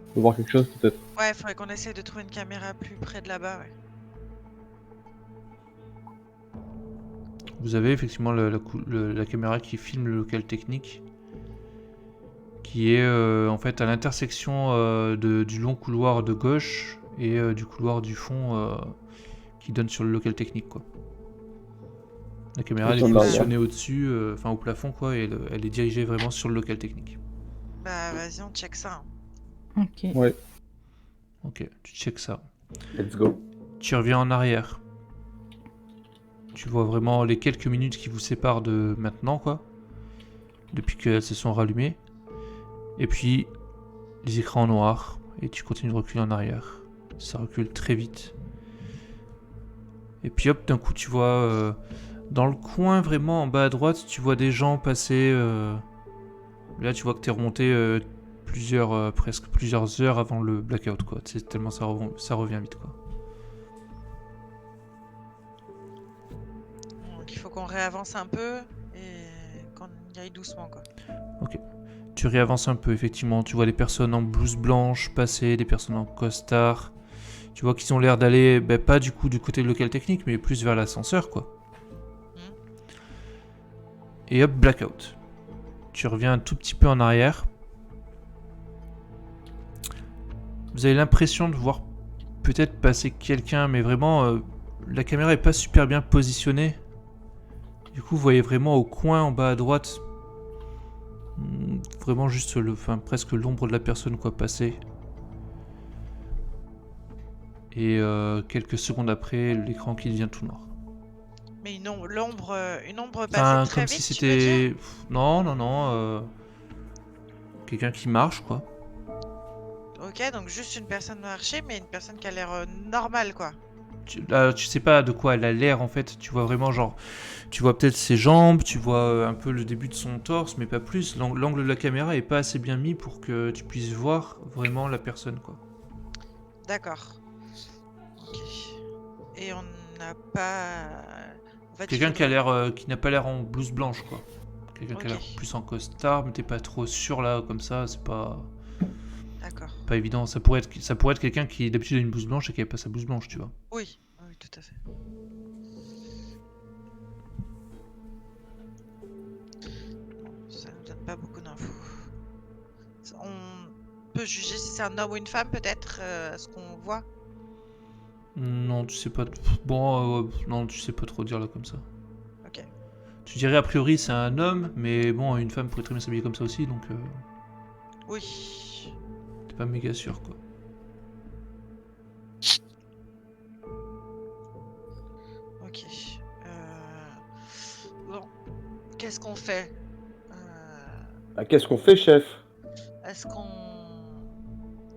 On peut voir quelque chose, peut-être. Ouais, faudrait qu'on essaye de trouver une caméra plus près de là-bas, ouais. Vous avez effectivement la caméra qui filme le local technique, qui est en fait à l'intersection du long couloir de gauche et du couloir du fond qui donne sur le local technique, quoi. La caméra elle est Sur l'arrière. positionnée au-dessus, enfin au plafond, quoi, et elle est dirigée vraiment sur le local technique. Bah, vas-y, on check ça. Hein. Ok. Ouais. Ok, tu check ça. Let's go. Tu reviens en arrière. Tu vois vraiment les quelques minutes qui vous séparent de maintenant, quoi. Depuis qu'elles se sont rallumées. Et puis, les écrans en noir. Et tu continues de reculer en arrière. Ça recule très vite. Et puis hop, d'un coup, tu vois... dans le coin, vraiment, en bas à droite, tu vois des gens passer... Là, tu vois que t'es remonté presque plusieurs heures avant le blackout, quoi. C'est tellement ça revient vite, quoi. Donc il faut qu'on réavance un peu et qu'on y aille doucement, quoi. Tu réavances un peu, effectivement. Tu vois les personnes en blouse blanche passer, des personnes en costard. Tu vois qu'ils ont l'air d'aller, pas du coup du côté de local technique, mais plus vers l'ascenseur, quoi. Et hop, blackout. Tu reviens un tout petit peu en arrière. Vous avez l'impression de voir peut-être passer quelqu'un, mais vraiment, la caméra est pas super bien positionnée. Du coup, vous voyez vraiment au coin, en bas à droite, vraiment juste presque l'ombre de la personne, quoi, passer. Et quelques secondes après, l'écran qui devient tout noir. Mais une ombre Enfin, passait très comme vite, si tu veux dire? c'était... Non. Quelqu'un qui marche, quoi. Ok, donc juste une personne marcher, mais une personne qui a l'air normale, quoi. Là, tu sais pas de quoi elle a l'air, en fait. Tu vois vraiment, genre... Tu vois peut-être ses jambes, tu vois un peu le début de son torse, mais pas plus. L'angle de la caméra est pas assez bien mis pour que tu puisses voir vraiment la personne, quoi. D'accord. Ok. Et on n'a pas... En fait, il Quelqu'un qui a faudrait- l'air... qui n'a pas l'air en blouse blanche, quoi. Quelqu'un qui a l'air Ok. plus en costard, mais t'es pas trop sûr, là, comme ça, c'est pas... D'accord. Pas évident. Ça pourrait être quelqu'un qui d'habitude a une blouse blanche et qui a pas sa blouse blanche, tu vois. Oui, oui, tout à fait. Ça nous donne pas beaucoup d'infos. On peut juger si c'est un homme ou une femme, peut-être, ce qu'on voit. Non, tu sais pas... Bon, non, tu sais pas trop dire, là, comme ça. Ok. Tu dirais, a priori, c'est un homme, mais bon, une femme pourrait très bien s'habiller comme ça aussi, donc... Oui. T'es pas méga sûr, quoi. Ok. Bon. Qu'est-ce qu'on fait Ah, qu'est-ce qu'on fait, chef? Est-ce qu'on...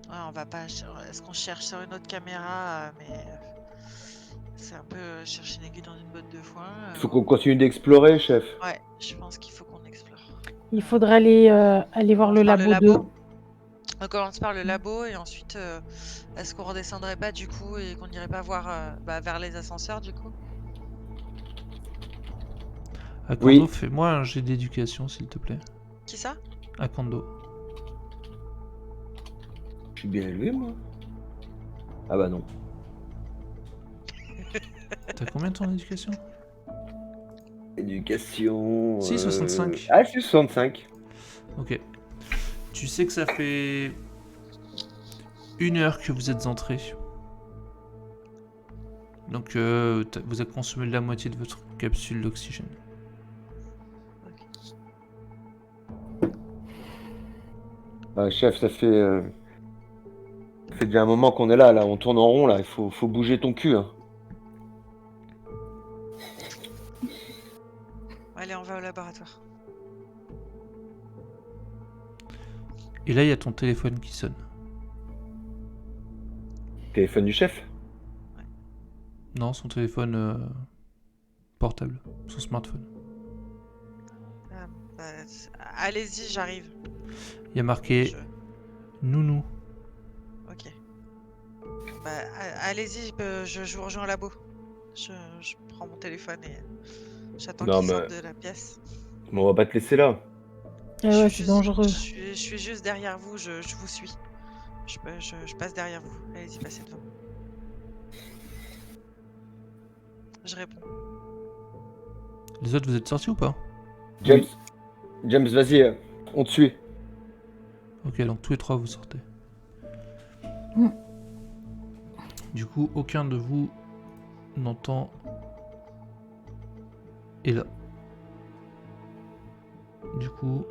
Ah, on va pas... Est-ce qu'on cherche sur une autre caméra mais... C'est un peu chercher une aiguille dans une botte de foin. Il faut qu'on continue d'explorer, chef. Ouais, je pense qu'il faut qu'on explore. Il faudrait aller voir le Par le labo, labo. On commence par le labo et ensuite, est-ce qu'on redescendrait pas du coup et qu'on n'irait pas voir vers les ascenseurs du coup? Akando, Oui. fais-moi un jet d'éducation, s'il te plaît. Qui ça? Akando. Je suis bien élevé, moi. Ah bah non. T'as combien ton éducation? Éducation... Si, 65. Ah, c'est 65. Ok. Tu sais que ça fait 1 heure que vous êtes entrés. Donc vous avez consommé la moitié de votre capsule d'oxygène. Ah, chef, ça fait déjà un moment qu'on est là, on tourne en rond, là. Il faut bouger ton cul, hein. Allez, on va au laboratoire. Et là, il y a ton téléphone qui sonne. Téléphone du chef? Non, son téléphone portable. Son smartphone. Allez-y, j'arrive. Il y a marqué Je- Nounou. Ok. Bah, allez-y, je vous rejoins au labo. Je prends mon téléphone et j'attends Non, qu'ils mais- sortent de la pièce. Mais on va pas te laisser là. Eh Je ouais, suis c'est juste- dangereux. Je suis juste derrière vous, je vous suis. Je passe derrière vous. Allez-y, passez devant. Je réponds. Les autres, vous êtes sortis ou pas? James, James, vas-y, on te suit. Ok, donc tous les trois vous sortez. Mm. Du coup, aucun de vous n'entend Ella. Du coup,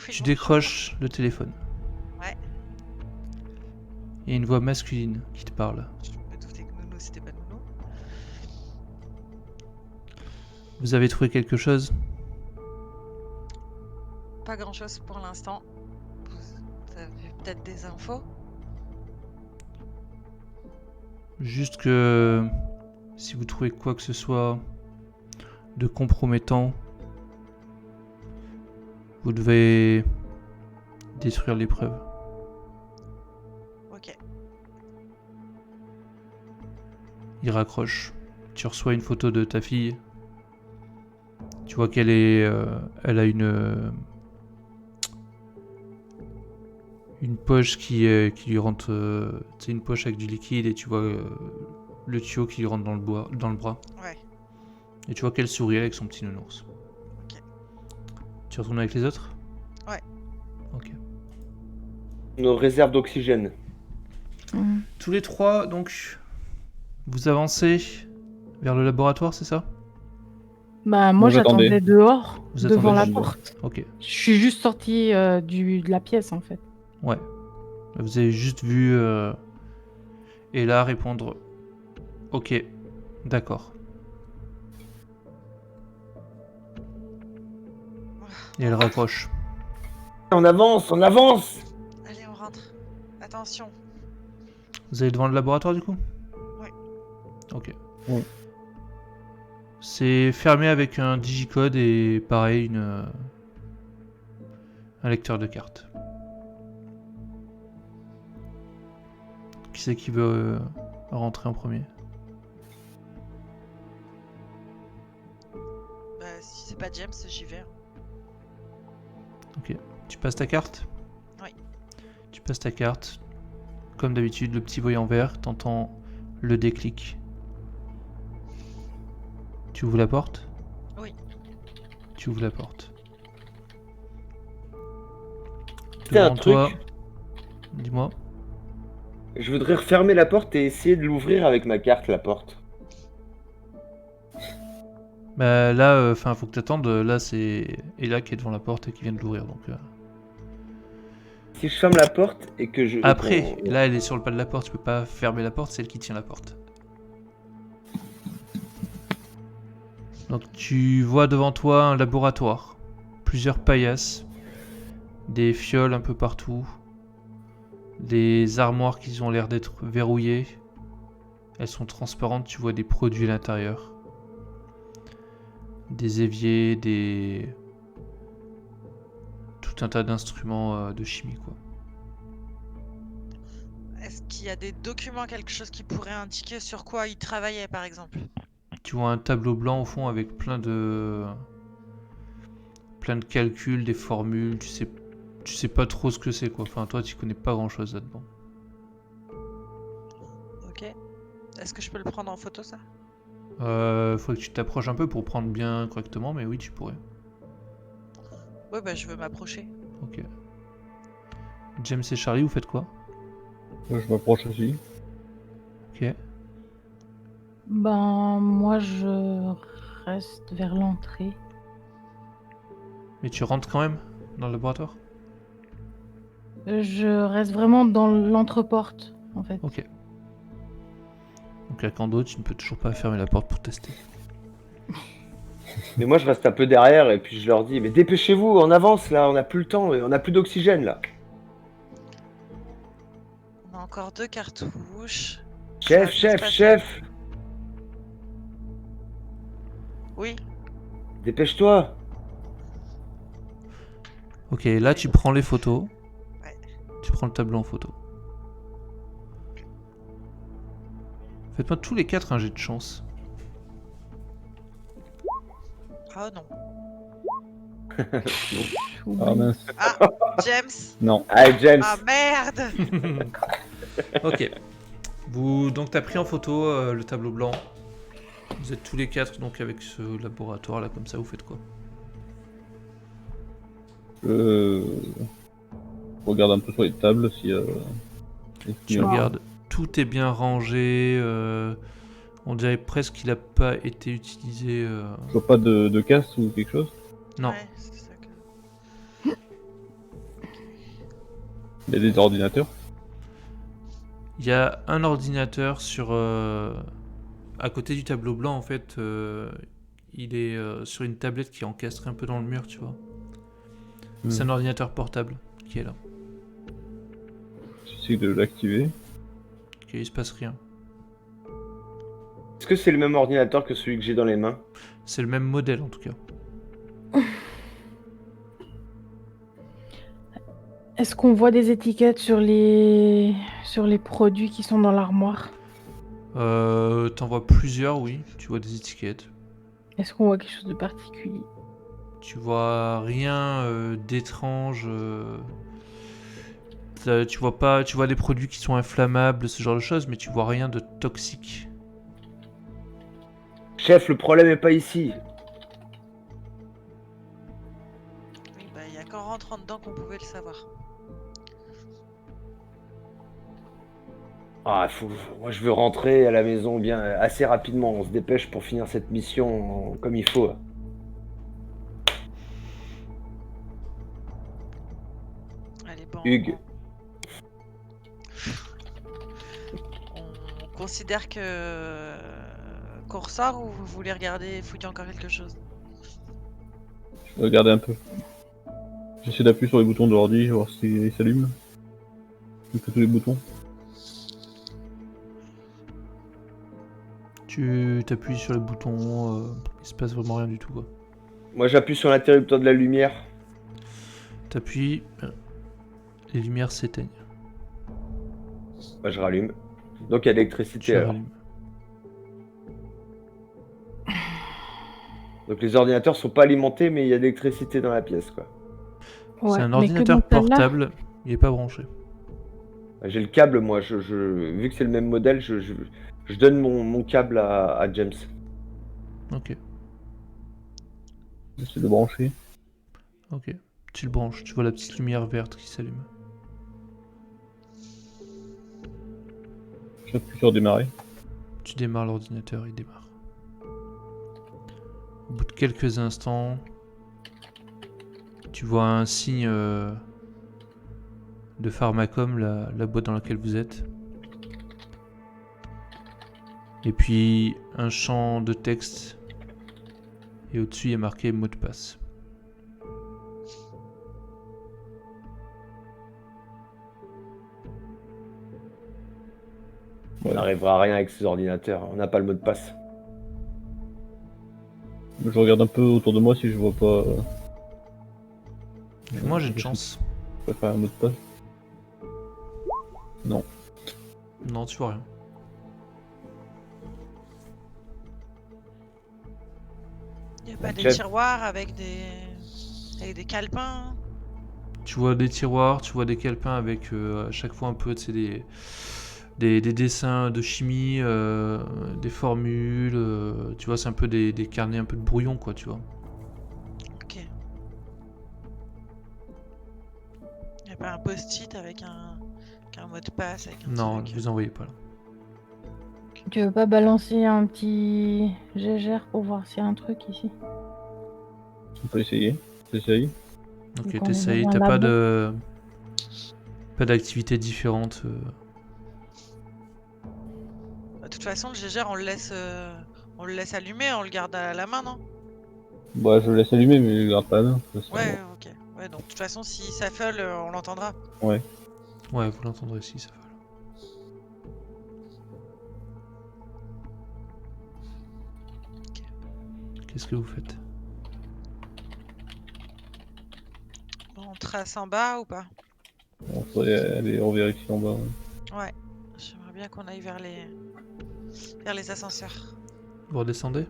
tu décroches le téléphone. Ouais. Il y a une voix masculine qui te parle. Je me doutais que Nounou, c'était pas Nounou. Vous avez trouvé quelque chose? Pas grand chose pour l'instant. Vous avez peut-être des infos? Juste que si vous trouvez quoi que ce soit de compromettant, vous devez détruire les preuves. Ok. Il raccroche. Tu reçois une photo de ta fille. Tu vois qu'elle est, elle a une poche qui lui rentre, c'est une poche avec du liquide et tu vois le tuyau qui lui rentre dans le bras. Ouais. Et tu vois qu'elle sourit avec son petit nounours. Ok. Tu retournes avec les autres? Ouais. Ok. Nos réserves d'oxygène. Mm. Tous les trois, donc, vous avancez vers le laboratoire, c'est ça? Bah, moi, Moi, j'attendais. j'attendais dehors, Vous devant attendez la devant. porte. Ok. Je suis juste sortie de la pièce, en fait. Ouais. Vous avez juste vu Ella répondre ok, d'accord. Et elle raccroche. On avance, on avance. Allez, on rentre. Attention. Vous allez devant le laboratoire du coup? Ouais. Ok. Ouais. C'est fermé avec un digicode et pareil, un lecteur de cartes. Qui c'est qui veut rentrer en premier? Bah, si c'est pas James, j'y vais. Ok. Tu passes ta carte? Oui. Tu passes ta carte. Comme d'habitude, le petit voyant vert, t'entends le déclic. Tu ouvres la porte? Oui. Tu ouvres la porte. C'est un Devant toi, truc. dis-moi. Je voudrais refermer la porte et essayer de l'ouvrir avec ma carte, la porte. Bah là, faut que t'attendes. Là, c'est Ella qui est devant la porte et qui vient de l'ouvrir. Donc Si je ferme la porte et que je... après, qu'on- là, elle est sur le pas de la porte. Tu peux pas fermer la porte. C'est elle qui tient la porte. Donc tu vois devant toi un laboratoire, plusieurs paillasses, des fioles un peu partout, des armoires qui ont l'air d'être verrouillées. Elles sont transparentes, tu vois des produits à l'intérieur. Des éviers, tout un tas d'instruments de chimie quoi. Est-ce qu'il y a des documents, quelque chose qui pourrait indiquer sur quoi il travaillait, par exemple? Tu vois un tableau blanc au fond avec plein de calculs, des formules, tu sais pas trop ce que c'est quoi. Enfin toi tu connais pas grand chose là-dedans. Ok. Est-ce que je peux le prendre en photo, ça? Faudrait que tu t'approches un peu pour prendre bien correctement, mais oui tu pourrais. Ouais, bah, je veux m'approcher. Ok. James et Charlie, vous faites quoi? Moi, je m'approche aussi. Ok. Ben, moi, je reste vers l'entrée. Mais tu rentres quand même dans le laboratoire? Je reste vraiment dans l'entreporte, en fait. Ok. Donc à quand d'autre, tu ne peux toujours pas fermer la porte pour tester. Mais moi, je reste un peu derrière et puis je leur dis, mais dépêchez-vous, on avance là, on n'a plus le temps, on n'a plus d'oxygène là. On a encore 2 cartouches. Chef, Ça va chef, se passer. chef, Oui. dépêche-toi. Ok, là tu prends les photos. Ouais. Tu prends le tableau en photo. Faites-moi tous les 4 un jet de chance. Oh non. Ah mince. Ah, James. Non. Ah, James. Ah merde. Ok. Donc t'as pris en photo le tableau blanc. Vous êtes tous les 4 donc avec ce laboratoire là comme ça, vous faites quoi? Regarde un peu sur les tables si. Tu regardes, tout est bien rangé. On dirait presque qu'il a pas été utilisé. Je vois pas de casse ou quelque chose. Non. Ouais, c'est ça que... Il y a des ordinateurs. Il y a un ordinateur sur à côté du tableau blanc en fait. Il est sur une tablette qui est encastrée un peu dans le mur, tu vois. C'est un ordinateur portable qui est là. J'essaie de l'activer. Ok, il se passe rien. Est-ce que c'est le même ordinateur que celui que j'ai dans les mains? C'est le même modèle en tout cas. Est-ce qu'on voit des étiquettes sur les produits qui sont dans l'armoire? T'en vois plusieurs, oui. Tu vois des étiquettes. Est-ce qu'on voit quelque chose de particulier? Tu vois rien d'étrange. Tu vois pas, tu vois des produits qui sont inflammables, ce genre de choses, mais tu vois rien de toxique. Chef, le problème est pas ici. Oui, bah, il y a qu'en rentrant dedans qu'on pouvait le savoir. Ah, moi je veux rentrer à la maison bien assez rapidement. On se dépêche pour finir cette mission comme il faut. Allez, bon. Hugues. On considère que qu'on ressort ou vous voulez regarder, fouiller encore quelque chose? Je vais regarder un peu. J'essaie d'appuyer sur les boutons de l'ordi, voir s'ils s'allument. Je fais tous les boutons. Tu t'appuies sur le bouton, il se passe vraiment rien du tout quoi. Moi j'appuie sur l'interrupteur de la lumière. T'appuies, les lumières s'éteignent. Moi je rallume. Donc il y a de l'électricité Tu alors. rallumes. Donc les ordinateurs sont pas alimentés mais il y a de l'électricité dans la pièce quoi. Ouais, C'est un mais que ordinateur dans celle-là. portable, il est pas branché. J'ai le câble moi, vu que c'est le même modèle, je donne mon câble à James. Ok, J'essaie de brancher. ok. Tu le branches, tu vois la petite lumière verte qui s'allume. J'appuie sur démarrer. Tu démarres l'ordinateur, il démarre. Au bout de quelques instants, tu vois un signe de Pharmacom, la boîte dans laquelle vous êtes. Et puis un champ de texte. Et au-dessus, il y a marqué mot de passe. On n'arrivera à rien avec ces ordinateurs, on n'a pas le mot de passe. Je regarde un peu autour de moi si je vois pas. Moi, j'ai une chance. Je préfère un mot de passe. Non. Non, tu vois rien. Il n'y a pas des James. tiroirs avec des calepins? Tu vois des tiroirs, tu vois des calepins avec à chaque fois un peu, tu sais, des dessins de chimie, des formules, tu vois, c'est un peu des carnets un peu de brouillon, quoi, tu vois. Ok. Il n'y a pas un post-it avec un mot de passe avec un Non, truc? vous en voyez pas là. Tu veux pas balancer un petit gégère pour voir s'il y a un truc ici? On peut essayer. J'essaye. Ok, Donc on est t'essayes, dans un t'as pas labo. pas d'activité différente. De toute façon, le gégère, on le laisse allumer, on le garde à la main, non? Bah, je le laisse allumer, mais je le garde pas à la main. Ça, c'est Ouais, ok. Ouais, donc de toute façon, si ça feule, on l'entendra. bon. Ouais. Ouais, vous l'entendrez si ça va. Qu'est-ce que vous faites? Bon, trace en bas ou pas? On faudrait aller revérifier en bas. Ouais. J'aimerais bien qu'on aille vers les ascenseurs. Vous redescendez?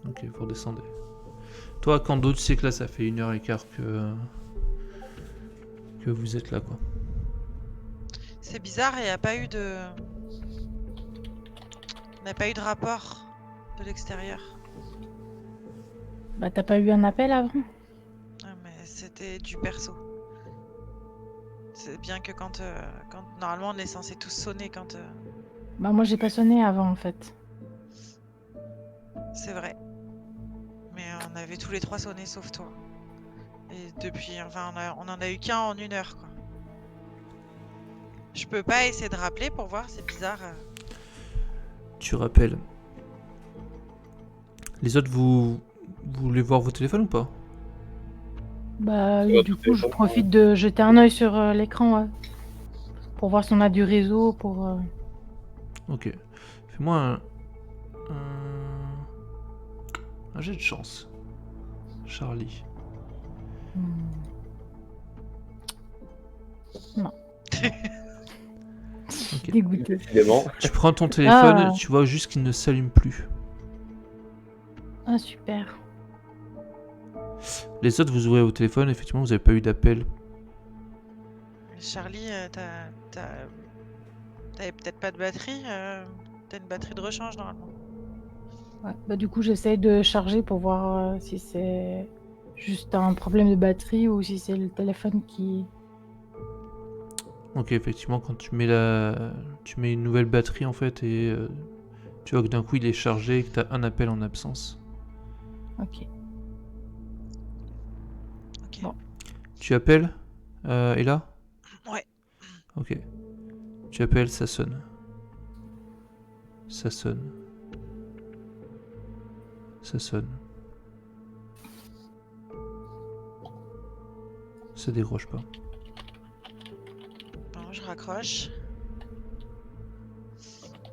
Ok, vous redescendez. Toi, Kando, tu sais que là, ça fait 1h15 que vous êtes là, quoi. C'est bizarre, il n'y a pas eu de... On n'a pas eu de rapport de l'extérieur. Bah, t'as pas eu un appel avant? Ah, mais c'était du perso. C'est bien que quand normalement on est censé tous sonner quand... Bah, moi, j'ai pas sonné avant, en fait. C'est vrai. Mais on avait tous les 3 sonné sauf toi. Et depuis, enfin on en a eu qu'un en 1 heure quoi. Je peux pas essayer de rappeler pour voir, c'est bizarre. Tu rappelles. Les autres, vous voulez voir vos téléphones ou pas? Bah, Ouais, du tout est coup, je bon. profite de jeter un œil sur l'écran, ouais. Pour voir si on a du réseau, pour... Ok. Fais-moi un jet de chance. Charlie. Non. Ok. Dégoûté. Décidément. Tu prends ton téléphone, Ah. tu vois juste qu'il ne s'allume plus. Ah, super. Les autres, vous ouvrez au téléphone, effectivement, vous n'avez pas eu d'appel. Charlie, t'avais peut-être pas de batterie t'as une batterie de rechange normalement. Ouais. Bah, du coup, j'essaye de charger pour voir si c'est juste un problème de batterie ou si c'est le téléphone qui... Ok, effectivement, quand tu mets une nouvelle batterie en fait et tu vois que d'un coup il est chargé et que tu as un appel en absence. Ok. Ok. Bon. Tu appelles Ella? Ouais. Ok. Tu appelles, ça sonne. Ça sonne. Ça sonne. Ça décroche pas. Bon, je raccroche.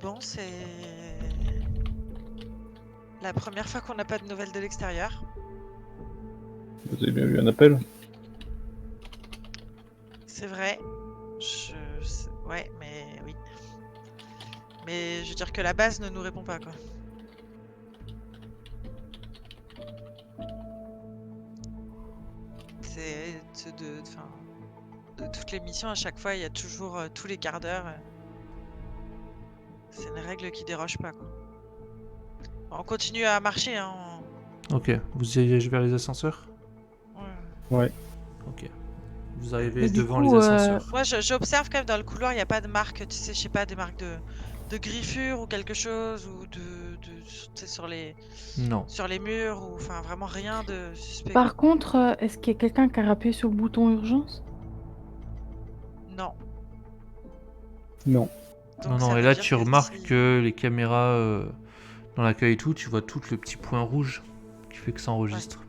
Bon, c'est la première fois qu'on n'a pas de nouvelles de l'extérieur. Vous avez bien eu un appel? C'est vrai. Ouais, mais oui. Mais je veux dire que la base ne nous répond pas, quoi. De toutes les missions, à chaque fois, il y a toujours tous les quarts d'heure. C'est une règle qui déroge pas, quoi. Bon, on continue à marcher, hein. Ok. Vous dirigez vers les ascenseurs? Ouais. Ok. Vous arrivez Mais du devant coup, les ascenseurs. Moi, j'observe quand même dans le couloir, il n'y a pas de marque, tu sais, je sais pas, des marques de griffure ou quelque chose, ou tu sais, sur les Non. murs, ou enfin vraiment rien de suspect. par contre, est-ce qu'il y a quelqu'un qui a appuyé sur le bouton urgence? Non. Non. Donc, Non, ça non, et veut là dire tu que remarques si- que les caméras dans l'accueil et tout, tu vois tout le petit point rouge qui fait que ça enregistre.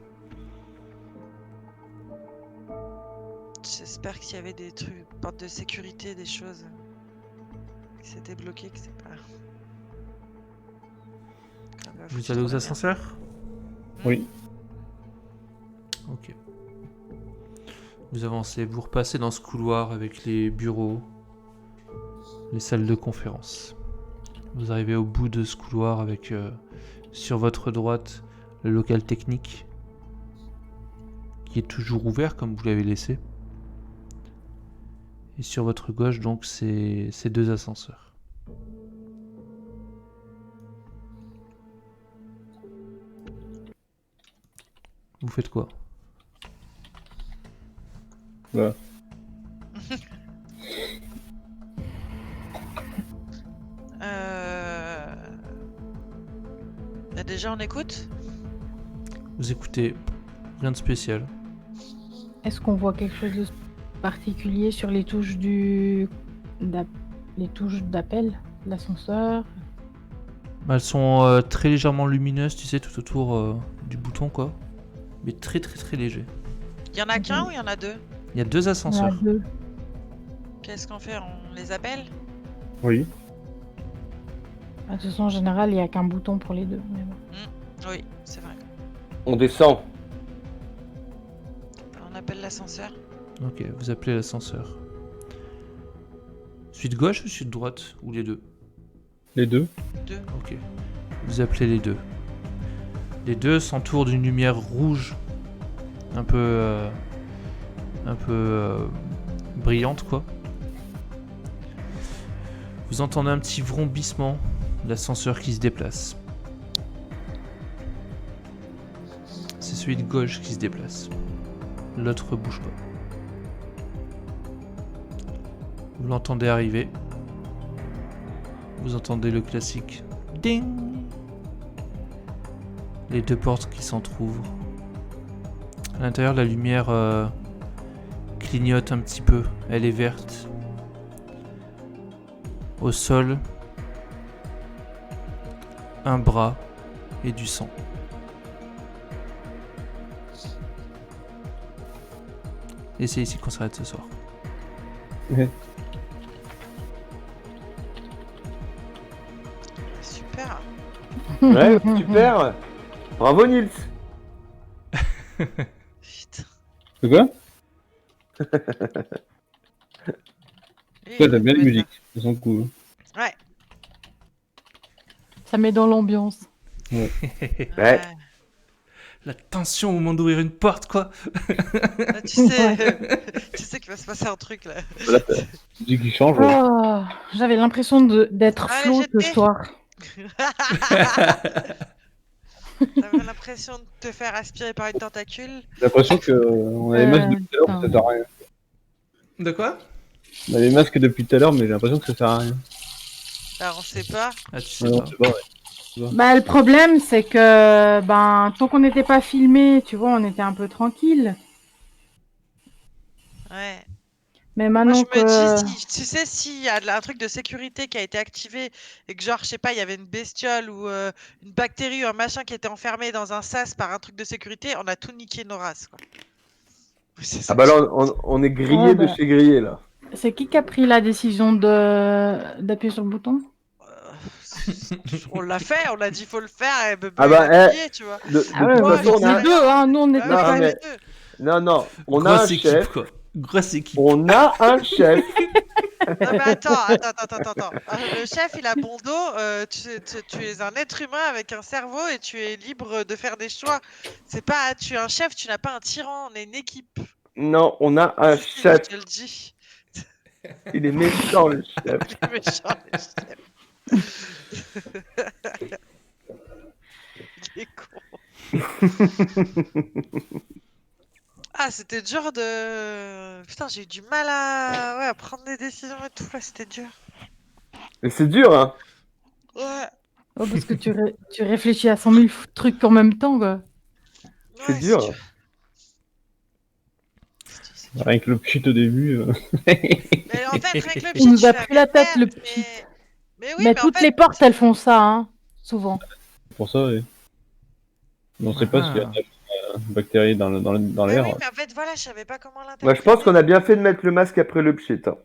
J'espère qu'il y avait des trucs, portes de sécurité, des choses qui s'étaient bloquées, que c'est pas. Vous allez aux ascenseurs? Oui. Ok. Vous avancez, vous repassez dans ce couloir avec les bureaux, les salles de conférence. Vous arrivez au bout de ce couloir avec sur votre droite le local technique qui est toujours ouvert comme vous l'avez laissé. Et sur votre gauche donc c'est ces 2 ascenseurs. Vous faites quoi? Voilà. Déjà, on écoute? Vous écoutez, rien de spécial. Est-ce qu'on voit quelque chose de particulier sur les touches les touches d'appel de l'ascenseur? Elles sont très légèrement lumineuses, tu sais, tout autour du bouton quoi. Mais très très très léger. Il y en a qu'un ou il y en a 2? Il y a 2 Il y en a ascenseurs. 2. Qu'est-ce qu'on fait? On les appelle? Oui. De toute façon, en général, il n'y a qu'un bouton pour les deux. Mais bon. Oui, c'est vrai. On descend. On appelle l'ascenseur. Ok, vous appelez l'ascenseur. Suite gauche ou suite droite? Ou les deux? Les deux. Ok. Vous appelez les deux. Les deux s'entourent d'une lumière rouge. Un peu brillante, quoi. Vous entendez un petit vrombissement d'ascenseur qui se déplace. C'est celui de gauche qui se déplace. L'autre bouge pas. Vous l'entendez arriver. Vous entendez le classique ding. Les deux portes qui s'entr'ouvrent. À l'intérieur, la lumière clignote un petit peu. Elle est verte. Au sol, un bras et du sang. Et c'est ici qu'on s'arrête ce soir. Super. Ouais, super. Bravo Nils. Putain. C'est quoi? Et Toi, t'aimes bien les ouais, musiques. Elles sont cool. Ouais. Ça met dans l'ambiance. Ouais. La tension au moment d'ouvrir une porte, quoi. Là, tu sais qu'il va se passer un truc là. Là, t'as la musique qui change. Oh, j'avais l'impression d'être Allez, flot ce jetez. soir. T'avais l'impression de te faire aspirer par une tentacule. J'ai l'impression qu'on a les masques depuis tout à l'heure, mais ça sert à rien. De quoi? On a les masques depuis tout à l'heure, mais j'ai l'impression que ça sert à rien. Alors on sait pas. Ah, tu sais Ouais, pas. on sait pas, ouais. Bah, le problème, c'est que, tant qu'on n'était pas filmé, tu vois, on était un peu tranquille. Ouais. Mais Moi maintenant je me que... dis, si, tu sais, s'il y a un truc de sécurité qui a été activé et que genre, je sais pas, il y avait une bestiole ou une bactérie ou un machin qui était enfermé dans un sas par un truc de sécurité, on a tout niqué nos races, quoi. C'est ça Ah bah que là, je- on est grillé Ouais, de bah. chez grillé là. C'est qui a pris la décision d'appuyer sur le bouton? On l'a fait, on a dit faut le faire et Bebe Ah il bah, a appuyé, tu vois. De Ah ouais, toute ouais, façon, j'en on sais a... les deux, hein, nous on n'était Ah, Non, pas... ouais, mais- les deux. Non, on a Grosse un équipe, chef. quoi. Grosse équipe. On a un chef. Non mais attends. Le chef il a bon dos, tu es un être humain avec un cerveau et tu es libre de faire des choix. C'est pas, tu es un chef, tu n'as pas un tyran, on est une équipe. Non, on a un Si, chef. je te le dis. Il est méchant le chef. Il est méchant, le chef. Il est con. Ah, c'était dur de... Putain, j'ai eu du mal à prendre des décisions et tout, là, c'était dur. Et c'est dur, hein. Ouais. Oh, parce que tu réfléchis à 100 000 trucs en même temps, quoi. C'est Ouais, dur. dur. C'est dur. Rien que le pchit au début. Mais en fait, rien que le Il nous pchit, a tu fais, pris la tête, merde, le pchit. Mais oui, Mais mais en toutes fait... les portes, elles font ça, hein, souvent. Pour ça, ouais. On sait pas Ah. s'il y a une bactérie dans Mais l'air. oui, mais en fait, voilà, je savais pas comment l'interpréter. Moi, je pense qu'on a bien fait de mettre le masque après le pchit. Hein.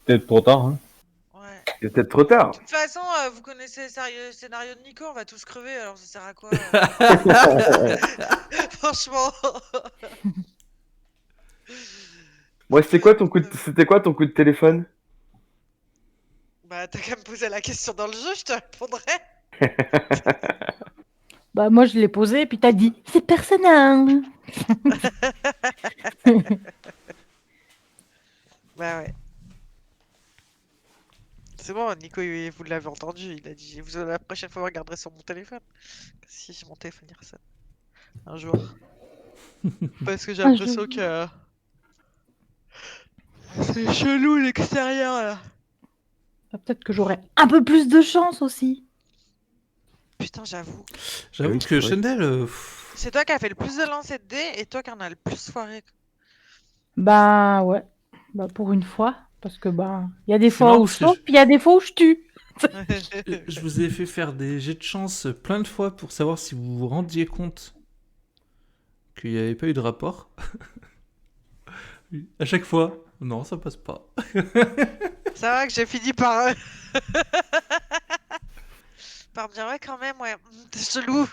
Peut-être trop tard, hein. Ouais. Il est peut-être trop tard. De toute façon, vous connaissez le scénario de Nico, on va tous crever, alors ça sert à quoi Franchement. Moi, c'était quoi ton coup de téléphone? Bah, t'as qu'à me poser la question dans le jeu, je te répondrai. Bah, moi, je l'ai posé, et puis t'as dit, c'est personnel. Bah ouais. C'est bon, Nico, vous l'avez entendu, il a dit, la prochaine fois, vous regarderez sur mon téléphone. Si mon téléphone il ressonne. Un jour. Parce que j'ai Un l'impression jour. que... C'est chelou l'extérieur, là. Bah, peut-être que j'aurais un peu plus de chance aussi. Putain, j'avoue. J'avoue Oui, que c'est vrai. Chandel, C'est toi qui as fait le plus de lancers de dés et toi qui en as le plus foiré. Bah, ouais. Bah, pour une fois. Parce que, il y a des C'est fois marrant où parce je que sauve, puis il y a des fois où je tue. je vous ai fait faire des jets de chance plein de fois pour savoir si vous vous rendiez compte qu'il n'y avait pas eu de rapport. À chaque fois, non, ça passe pas. Ça va que j'ai fini par... par me dire, ouais, quand même, ouais, c'est chelou.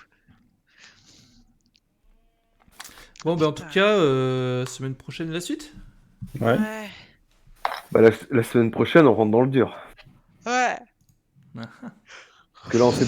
Bon, ben en tout Putain. cas, semaine prochaine, la suite. Ouais. Ouais. Bah, la semaine prochaine, on rentre dans le dur. Ouais. Parce que là, on sait,